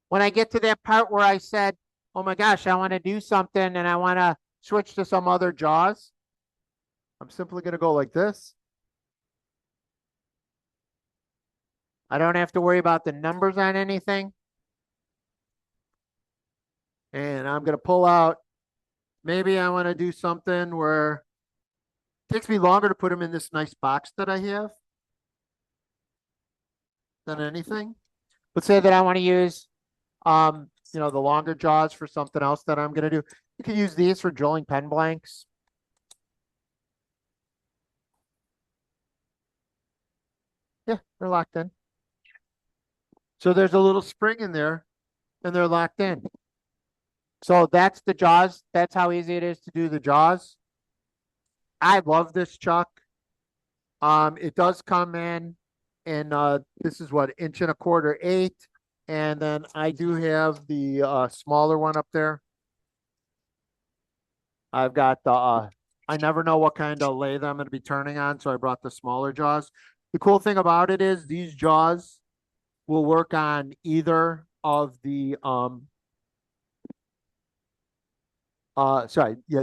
when I get to that part where I said, oh my gosh, I want to do something and I want to switch to some other jaws, I'm simply going to go like this. I don't have to worry about the numbers on anything. And I'm going to pull out, maybe I want to do something where it takes me longer to put them in this nice box that I have than anything. Let's say that I want to use, the longer jaws for something else that I'm going to do. You can use these for drilling pen blanks. Yeah, they're locked in. So there's a little spring in there and they're locked in. So that's the jaws. That's how easy it is to do the jaws. I love this chuck. It does come in this is what, 1.25 inches, 8. And then I do have the smaller one up there. I've got the I never know what kind of lathe I'm going to be turning on, so I brought the smaller jaws. The cool thing about it is these jaws will work on either of the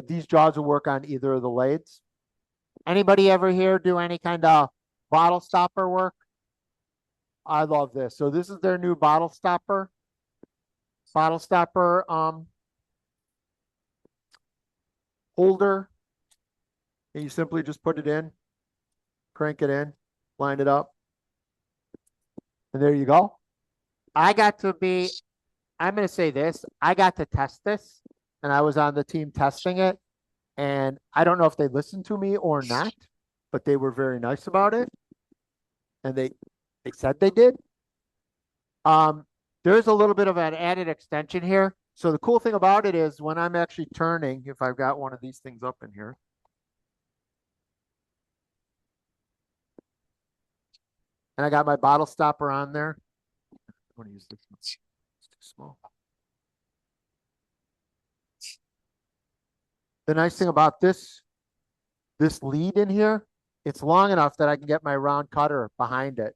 these jaws will work on either of the lathes. Anybody ever here do any kind of bottle stopper work? I love this. So this is their new bottle stopper. Holder. And you simply just put it in, crank it in, line it up. And there you go. I'm going to say this, I got to test this and I was on the team testing it. And I don't know if they listened to me or not, but they were very nice about it. And they said they did. There's a little bit of an added extension here. So the cool thing about it is when I'm actually turning, if I've got one of these things up in here. And I got my bottle stopper on there. I want to use this one. It's too small. The nice thing about this lead in here, it's long enough that I can get my round cutter behind it.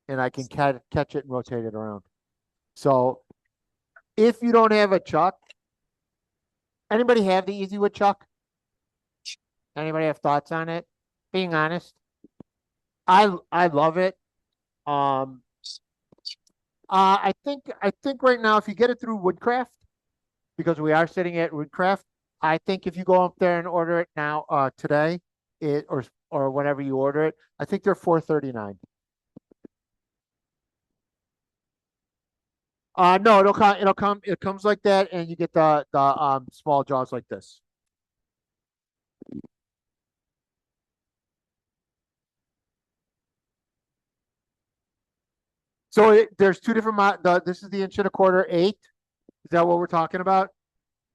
And I can catch it and rotate it around. So if you don't have a chuck, anybody have the Easy Wood chuck? Anybody have thoughts on it? Being honest. I love it. I think right now, if you get it through Woodcraft, because we are sitting at Woodcraft, I think if you go up there and order it now, today, or whenever you order it, I think they're $4.39. No, it comes like that, and you get the small jaws like this. So there's two different this is the 1.25" 8. Is that what we're talking about?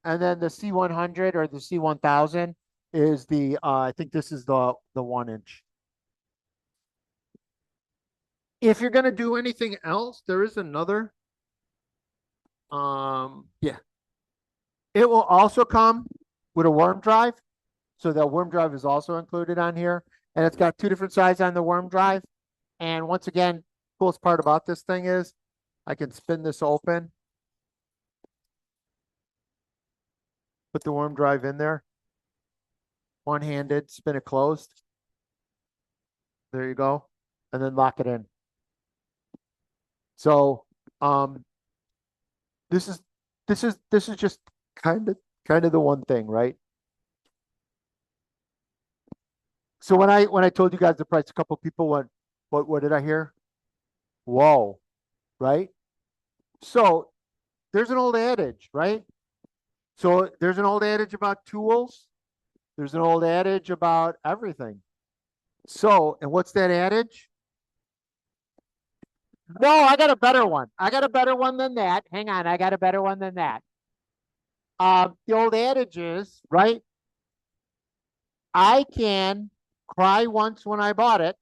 And then the C100 or the C1000 is the I think this is the 1-inch. If you're gonna do anything else, there is another. Yeah. It will also come with a worm drive. So the worm drive is also included on here. And it's got two different sizes on the worm drive. And once again, coolest part about this thing is I can spin this open. Put the worm drive in there. One-handed, spin it closed. There you go. And then lock it in. So this is just kind of the one thing, right? So when I told you guys the price, a couple people went, what did I hear? Whoa, right? So there's an old adage, right? So there's an old adage about tools. There's an old adage about everything. So, and what's that adage? No, I got a better one. I got a better one than that. Hang on, I got a better one than that. The old adage is, right? I can cry once when I bought it,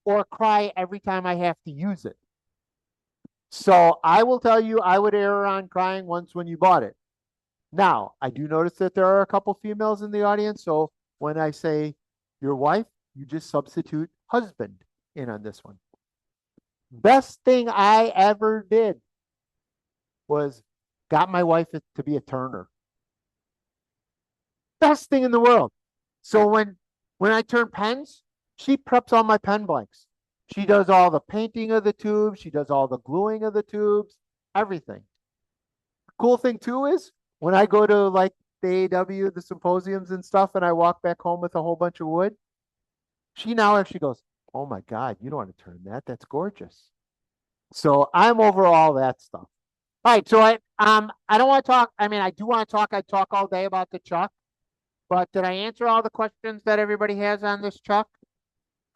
or cry every time I have to use it. So I will tell you, I would err on crying once when you bought it. Now, I do notice that there are a couple females in the audience. So when I say your wife, you just substitute husband in on this one. Best thing I ever did was got my wife to be a turner. Best thing in the world. So when I turn pens, she preps all my pen blanks. She does all the painting of the tubes. She does all the gluing of the tubes, everything. Cool thing too is when I go to like the AW, the symposiums and stuff, and I walk back home with a whole bunch of wood, she now actually goes, "Oh my God, you don't want to turn that. That's gorgeous." So I'm over all that stuff. All right, so I don't want to talk. I mean, I do want to talk. I talk all day about the chuck, but did I answer all the questions that everybody has on this chuck?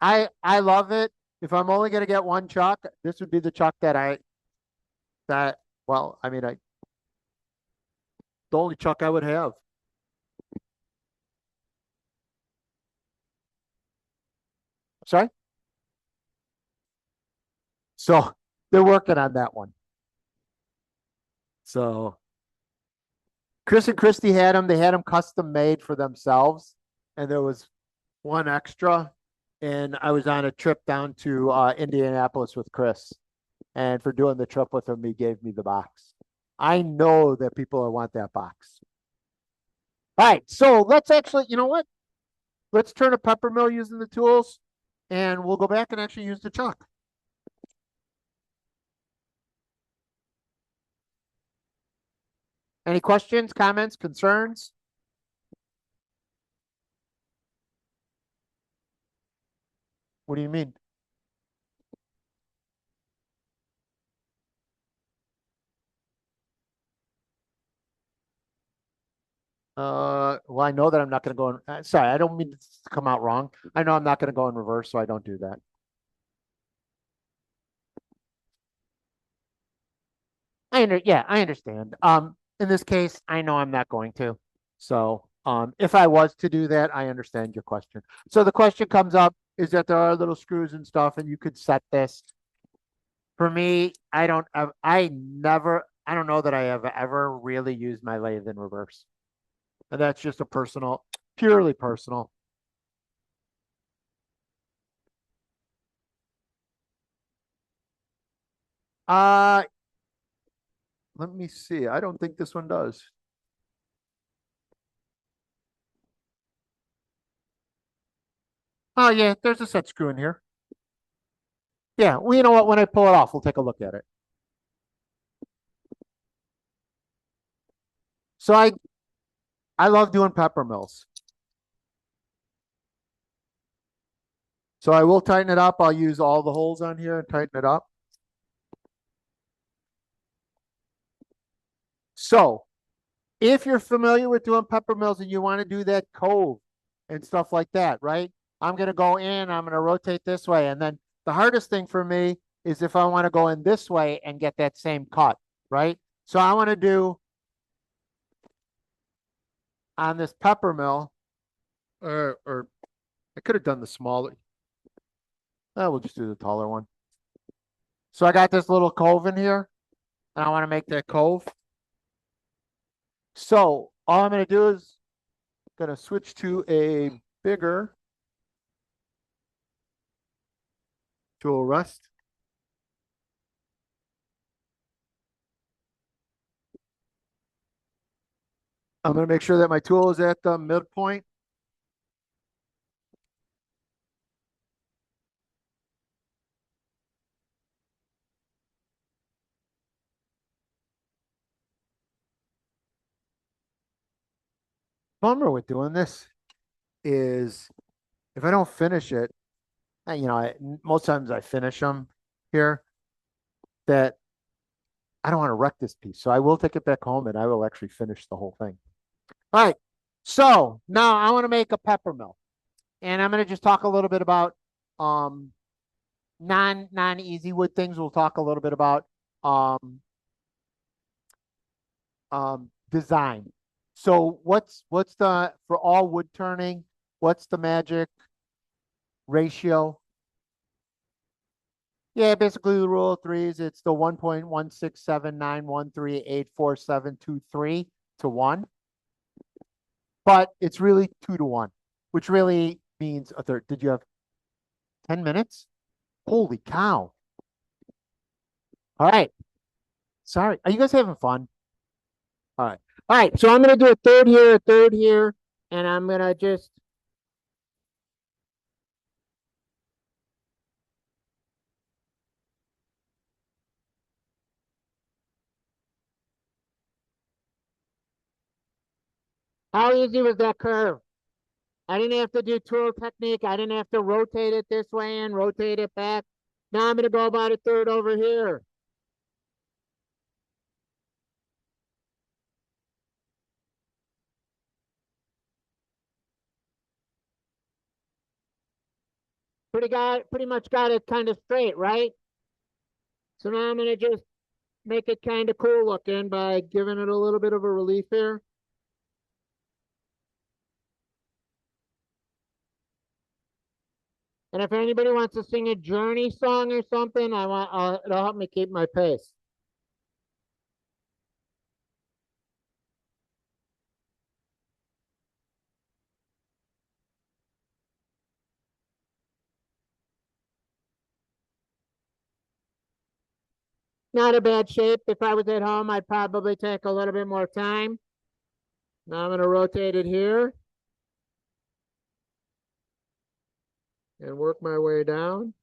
I love it. If I'm only going to get one chuck, this would be the chuck well, I mean, the only chuck I would have. Sorry? So they're working on that one. So Chris and Christy had them. They had them custom made for themselves. And there was one extra. And I was on a trip down to Indianapolis with Chris. And for doing the trip with him, he gave me the box. I know that people want that box. All right, so let's actually, you know what? Let's turn a pepper mill using the tools, and we'll go back and actually use the chuck. Any questions, comments, concerns? What do you mean? Well, I know that I'm not going to go in. Sorry, I don't mean to come out wrong. I know I'm not going to go in reverse, so I don't do that. Yeah, I understand. In this case, I know I'm not going to. So, if I was to do that, I understand your question. So the question comes up is that there are little screws and stuff, and you could set this. For me, I don't know that I have ever really used my lathe in reverse. And that's just purely personal. Let me see. I don't think this one does. Oh, yeah, there's a set screw in here. Yeah, well, you know what? When I pull it off, we'll take a look at it. So I love doing pepper mills. So I will tighten it up. I'll use all the holes on here and tighten it up. So if you're familiar with doing pepper mills and you want to do that cove and stuff like that, right? I'm going to go in, I'm going to rotate this way. And then the hardest thing for me is if I want to go in this way and get that same cut, right? So I want to do on this pepper mill, or I could have done the smaller. We'll just do the taller one. So I got this little cove in here, and I want to make that cove. So all I'm going to do is going to switch to a bigger tool rest. I'm going to make sure that my tool is at the midpoint. Bummer with doing this is if I don't finish it, most times I finish them here, that I don't want to wreck this piece. So I will take it back home and I will actually finish the whole thing. All right. So now I want to make a pepper mill. And I'm going to just talk a little bit about non easy wood things. We'll talk a little bit about design. So what's the, for all wood turning, what's the magic ratio? Yeah, basically the rule of threes, it's the 1.16791384723 to 1. But it's really 2 to 1, which really means a third. Did you have 10 minutes? Holy cow. All right. Sorry. Are you guys having fun? All right. All right. So I'm going to do a third here, and I'm going to just. How easy was that curve? I didn't have to do tool technique. I didn't have to rotate it this way and rotate it back. Now I'm going to go about a third over here. Pretty much got it kind of straight, right? So now I'm going to just make it kind of cool looking by giving it a little bit of a relief here. And if anybody wants to sing a Journey song or something, it'll help me keep my pace. Not a bad shape. If I was at home, I'd probably take a little bit more time. Now I'm going to rotate it here and work my way down.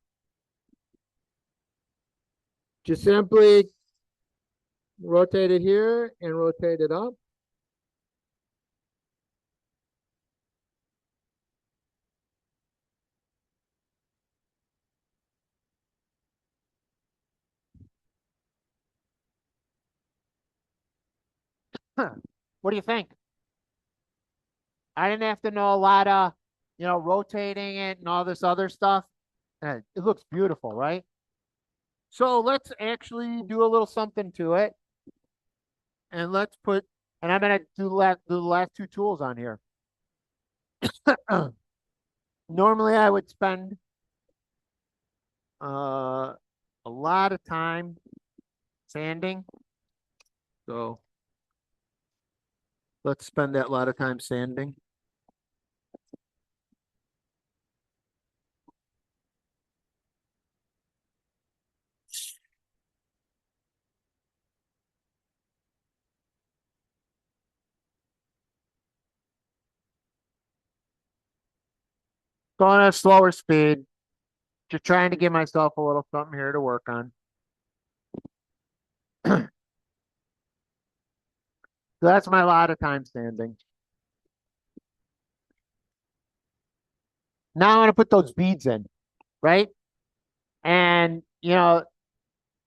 Just simply rotate it here and rotate it up. What do you think? I didn't have to know a lot of, rotating it and all this other stuff. And it looks beautiful, right? So let's actually do a little something to it. And I'm going to do the last 2 tools on here. Normally I would spend a lot of time sanding. So let's spend that lot of time sanding. Going at a slower speed. Just trying to give myself a little something here to work on. So that's my lot of time standing. Now I'm going to put those beads in, right? And, you know,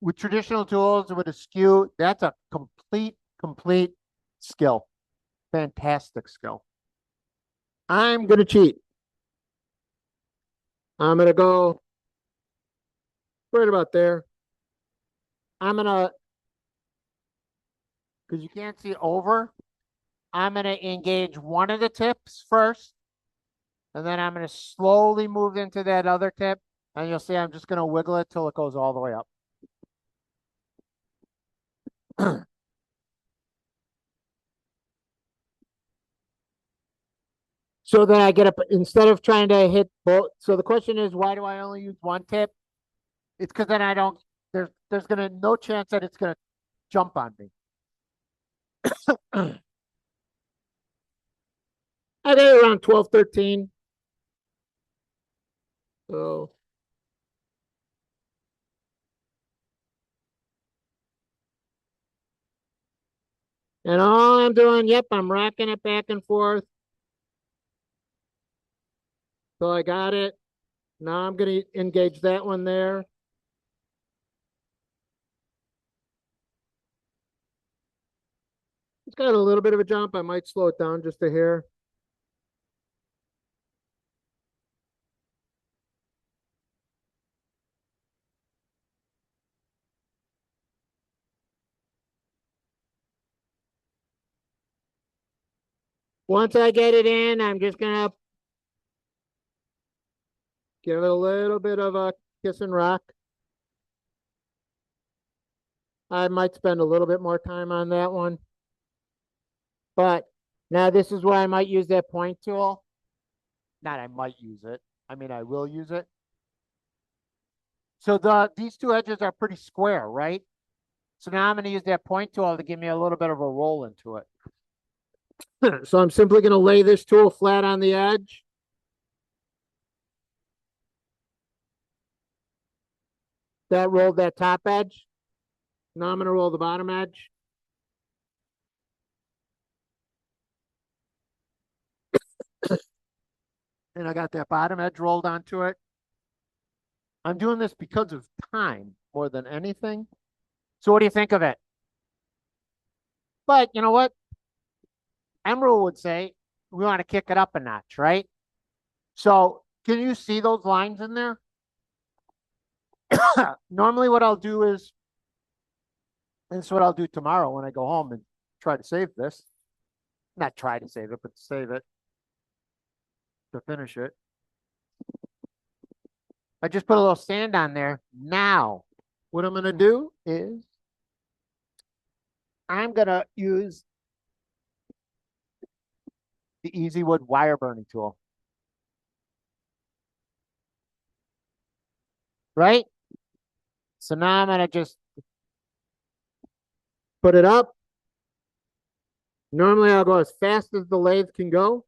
with traditional tools, with a skew, that's a complete skill. Fantastic skill. I'm going to cheat. I'm going to go right about there. I'm going to, because you can't see over, I'm going to engage one of the tips first. And then I'm going to slowly move into that other tip. And you'll see I'm just going to wiggle it till it goes all the way up. So then I get up, instead of trying to hit both. So the question is, why do I only use one tip? It's because then I don't, there's going to, no chance that it's going to jump on me. I get around 12, 13. So. And all I'm doing, yep, I'm rocking it back and forth. So I got it. Now I'm going to engage that one there. It's got a little bit of a jump. I might slow it down just a hair. Once I get it in, I'm just going to give it a little bit of a kiss and rock. I might spend a little bit more time on that one. But now this is where I might use that point tool. Not I might use it. I mean, I will use it. So these two edges are pretty square, right? So now I'm going to use that point tool to give me a little bit of a roll into it. So I'm simply going to lay this tool flat on the edge. That rolled that top edge. Now I'm going to roll the bottom edge. And I got that bottom edge rolled onto it. I'm doing this because of time more than anything. So what do you think of it? But you know what? Emerald would say we want to kick it up a notch, right? So can you see those lines in there? Normally what I'll do is, and this is what I'll do tomorrow when I go home and try to save this. Not try to save it, but save it to finish it. I just put a little sand on there. Now, what I'm going to do is I'm going to use the Easy Wood wire burning tool. Right? So now I'm going to just put it up. Normally I'll go as fast as the lathe can go.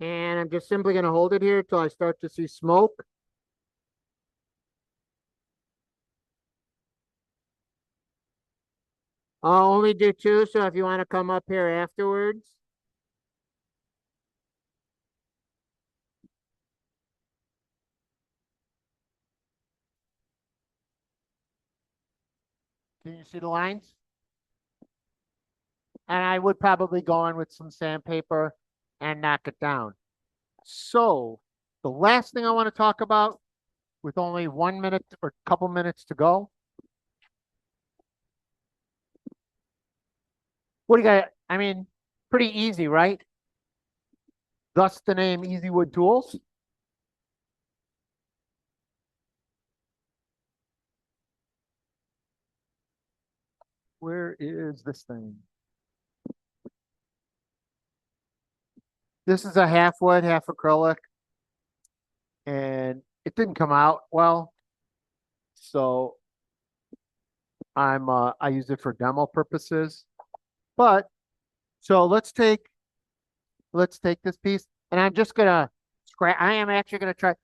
And I'm just simply going to hold it here until I start to see smoke. I'll only do two, so if you want to come up here afterwards. Can you see the lines? And I would probably go in with some sandpaper and knock it down. So the last thing I want to talk about with only 1 minute or a couple minutes to go. What do you got? I mean, pretty easy, right? Thus the name Easy Wood Tools. Where is this thing? This is a half wood, half acrylic. And it didn't come out well. So I use it for demo purposes. But so let's take this piece and I'm just gonna scratch. I am actually gonna try.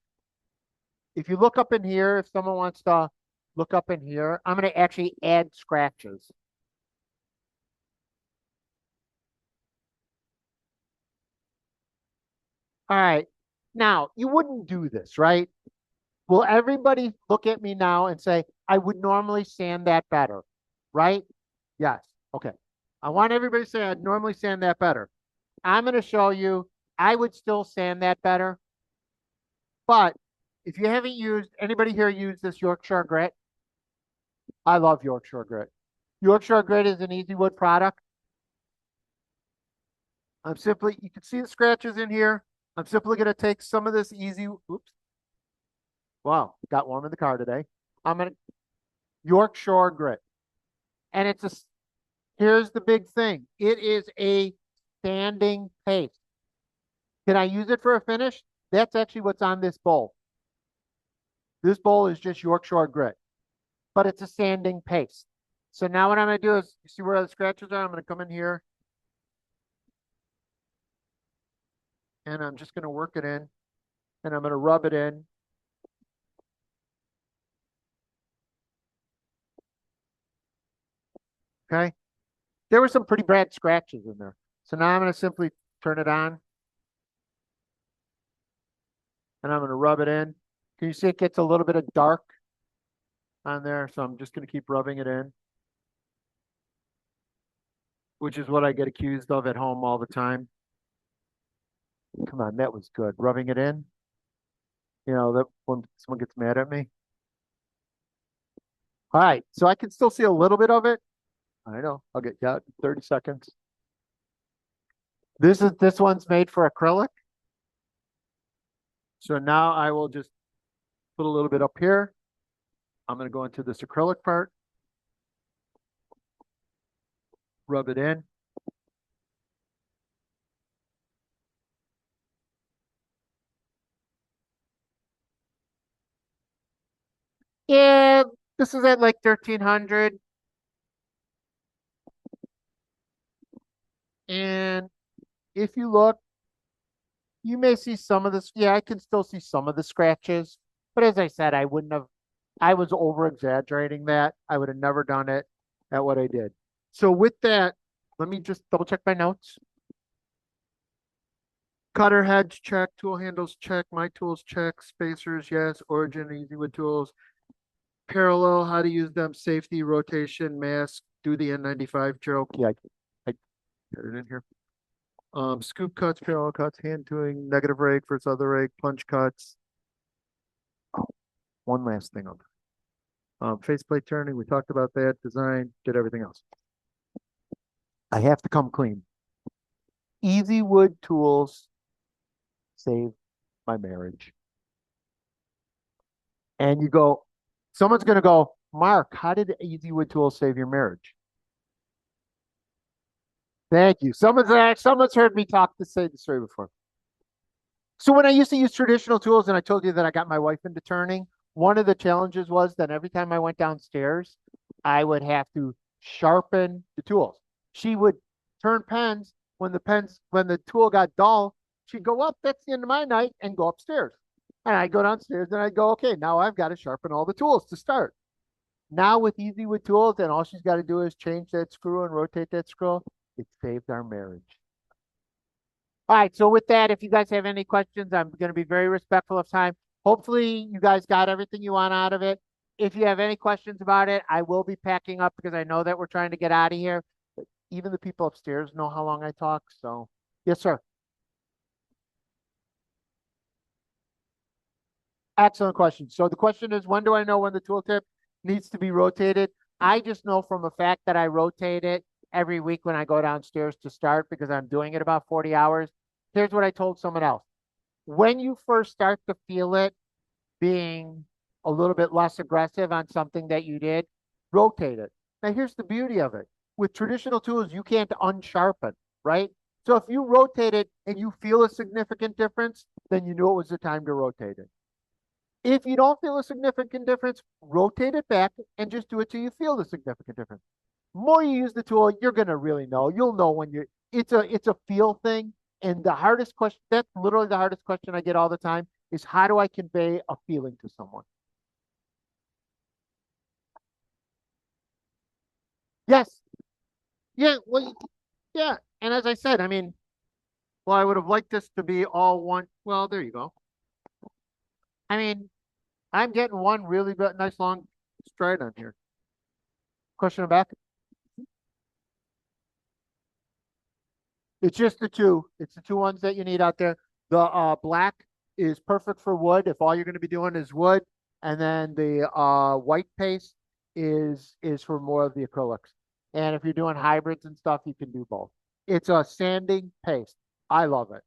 If you look up in here, if someone wants to look up in here, I'm gonna actually add scratches. All right. Now, you wouldn't do this, right? Will everybody look at me now and say, I would normally sand that better, right? Yes. Okay. I want everybody to say I'd normally sand that better. I'm going to show you, I would still sand that better. But if you haven't used, anybody here use this Yorkshire grit? I love Yorkshire grit. Yorkshire grit is an easy wood product. I'm simply, you can see the scratches in here. I'm simply going to take some of this easy, oops. Wow, got warm in the car today. I'm going to, Yorkshire grit. And it's a, here's the big thing. It is a sanding paste. Can I use it for a finish? That's actually what's on this bowl. This bowl is just Yorkshire grit, but it's a sanding paste. So now what I'm going to do is, you see where the scratches are? I'm going to come in here. And I'm just going to work it in. And I'm going to rub it in. Okay. There were some pretty bad scratches in there. So now I'm going to simply turn it on. And I'm going to rub it in. Can you see it gets a little bit of dark on there? So I'm just going to keep rubbing it in. Which is what I get accused of at home all the time. Come on, that was good. Rubbing it in. You know, that when someone gets mad at me. All right, so I can still see a little bit of it. I know. I'll get 30 seconds. This one's made for acrylic. So now I will just put a little bit up here. I'm going to go into this acrylic part. Rub it in. Yeah, this is at like 1300. And if you look, you may see some of this. Yeah, I can still see some of the scratches. But as I said, I wouldn't have, I was over exaggerating that. I would have never done it at what I did. So with that, let me just double check my notes. Cutter heads check, tool handles check, my tools check, spacers, yes, origin, easy wood tools. Parallel, how to use them, safety, rotation, mask, do the N95 joke. Yeah, I put it in here. Scoop cuts, parallel cuts, hand tooling, negative rake versus other rake, punch cuts. Oh, one last thing on that. Faceplate turning, we talked about that. Design, did everything else. I have to come clean. Easy wood tools saved my marriage. And you go, someone's going to go, Mark, how did easy wood tools save your marriage? Thank you. Someone's heard me say the story before. So when I used to use traditional tools, and I told you that I got my wife into turning, one of the challenges was that every time I went downstairs, I would have to sharpen the tools. She would turn pens when the tool got dull, she'd go up, that's the end of my night, and go upstairs. And I'd go downstairs and I'd go, okay, now I've got to sharpen all the tools to start. Now with easy wood tools, and all she's got to do is change that screw and rotate that screw, it saved our marriage. All right, so with that, if you guys have any questions, I'm going to be very respectful of time. Hopefully you guys got everything you want out of it. If you have any questions about it, I will be packing up because I know that we're trying to get out of here. But even the people upstairs know how long I talk, so yes, sir. Excellent question. So the question is, when do I know when the tooltip needs to be rotated? I just know from the fact that I rotate it every week when I go downstairs to start because I'm doing it about 40 hours. Here's what I told someone else. When you first start to feel it being a little bit less aggressive on something that you did, rotate it. Now here's the beauty of it. With traditional tools, you can't unsharpen, right? So if you rotate it and you feel a significant difference, then you knew it was the time to rotate it. If you don't feel a significant difference, rotate it back and just do it till you feel the significant difference. The more you use the tool, you're going to really know. You'll know when it's a feel thing. And the hardest question, that's literally the hardest question I get all the time is how do I convey a feeling to someone? Yes. Yeah. Well, yeah. And as I said, I mean, well, I would have liked this to be all one. Well, there you go. I mean, I'm getting one really nice long stride on here. Question back. It's just the two. It's the two ones that you need out there. The black is perfect for wood if all you're going to be doing is wood, and then the white paste is for more of the acrylics. And if you're doing hybrids and stuff, you can do both. It's a sanding paste. I love it.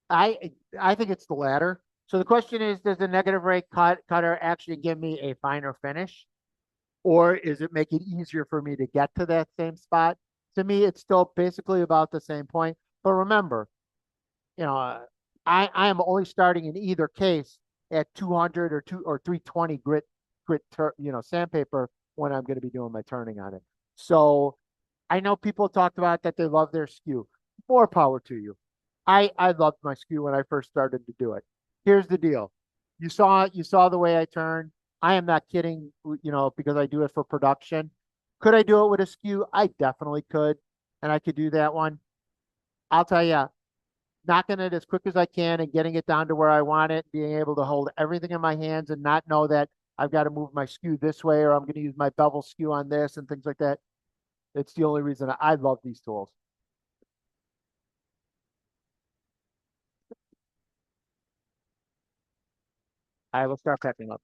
I think it's the latter. So the question is, does the negative rate cutter actually give me a finer finish? Or is it make it easier for me to get to that same spot? To me, it's still basically about the same point. But remember, you know, I am only starting in either case at 200 or 320 grit sandpaper when I'm going to be doing my turning on it. So I know people talked about that they love their skew. More power to you. I loved my skew when I first started to do it. Here's the deal. You saw the way I turned. I am not kidding, because I do it for production. Could I do it with a skew? I definitely could. And I could do that one. I'll tell you, knocking it as quick as I can and getting it down to where I want it, being able to hold everything in my hands and not know that I've got to move my skew this way or I'm going to use my bevel skew on this and things like that. It's the only reason I love these tools. I will start packing up.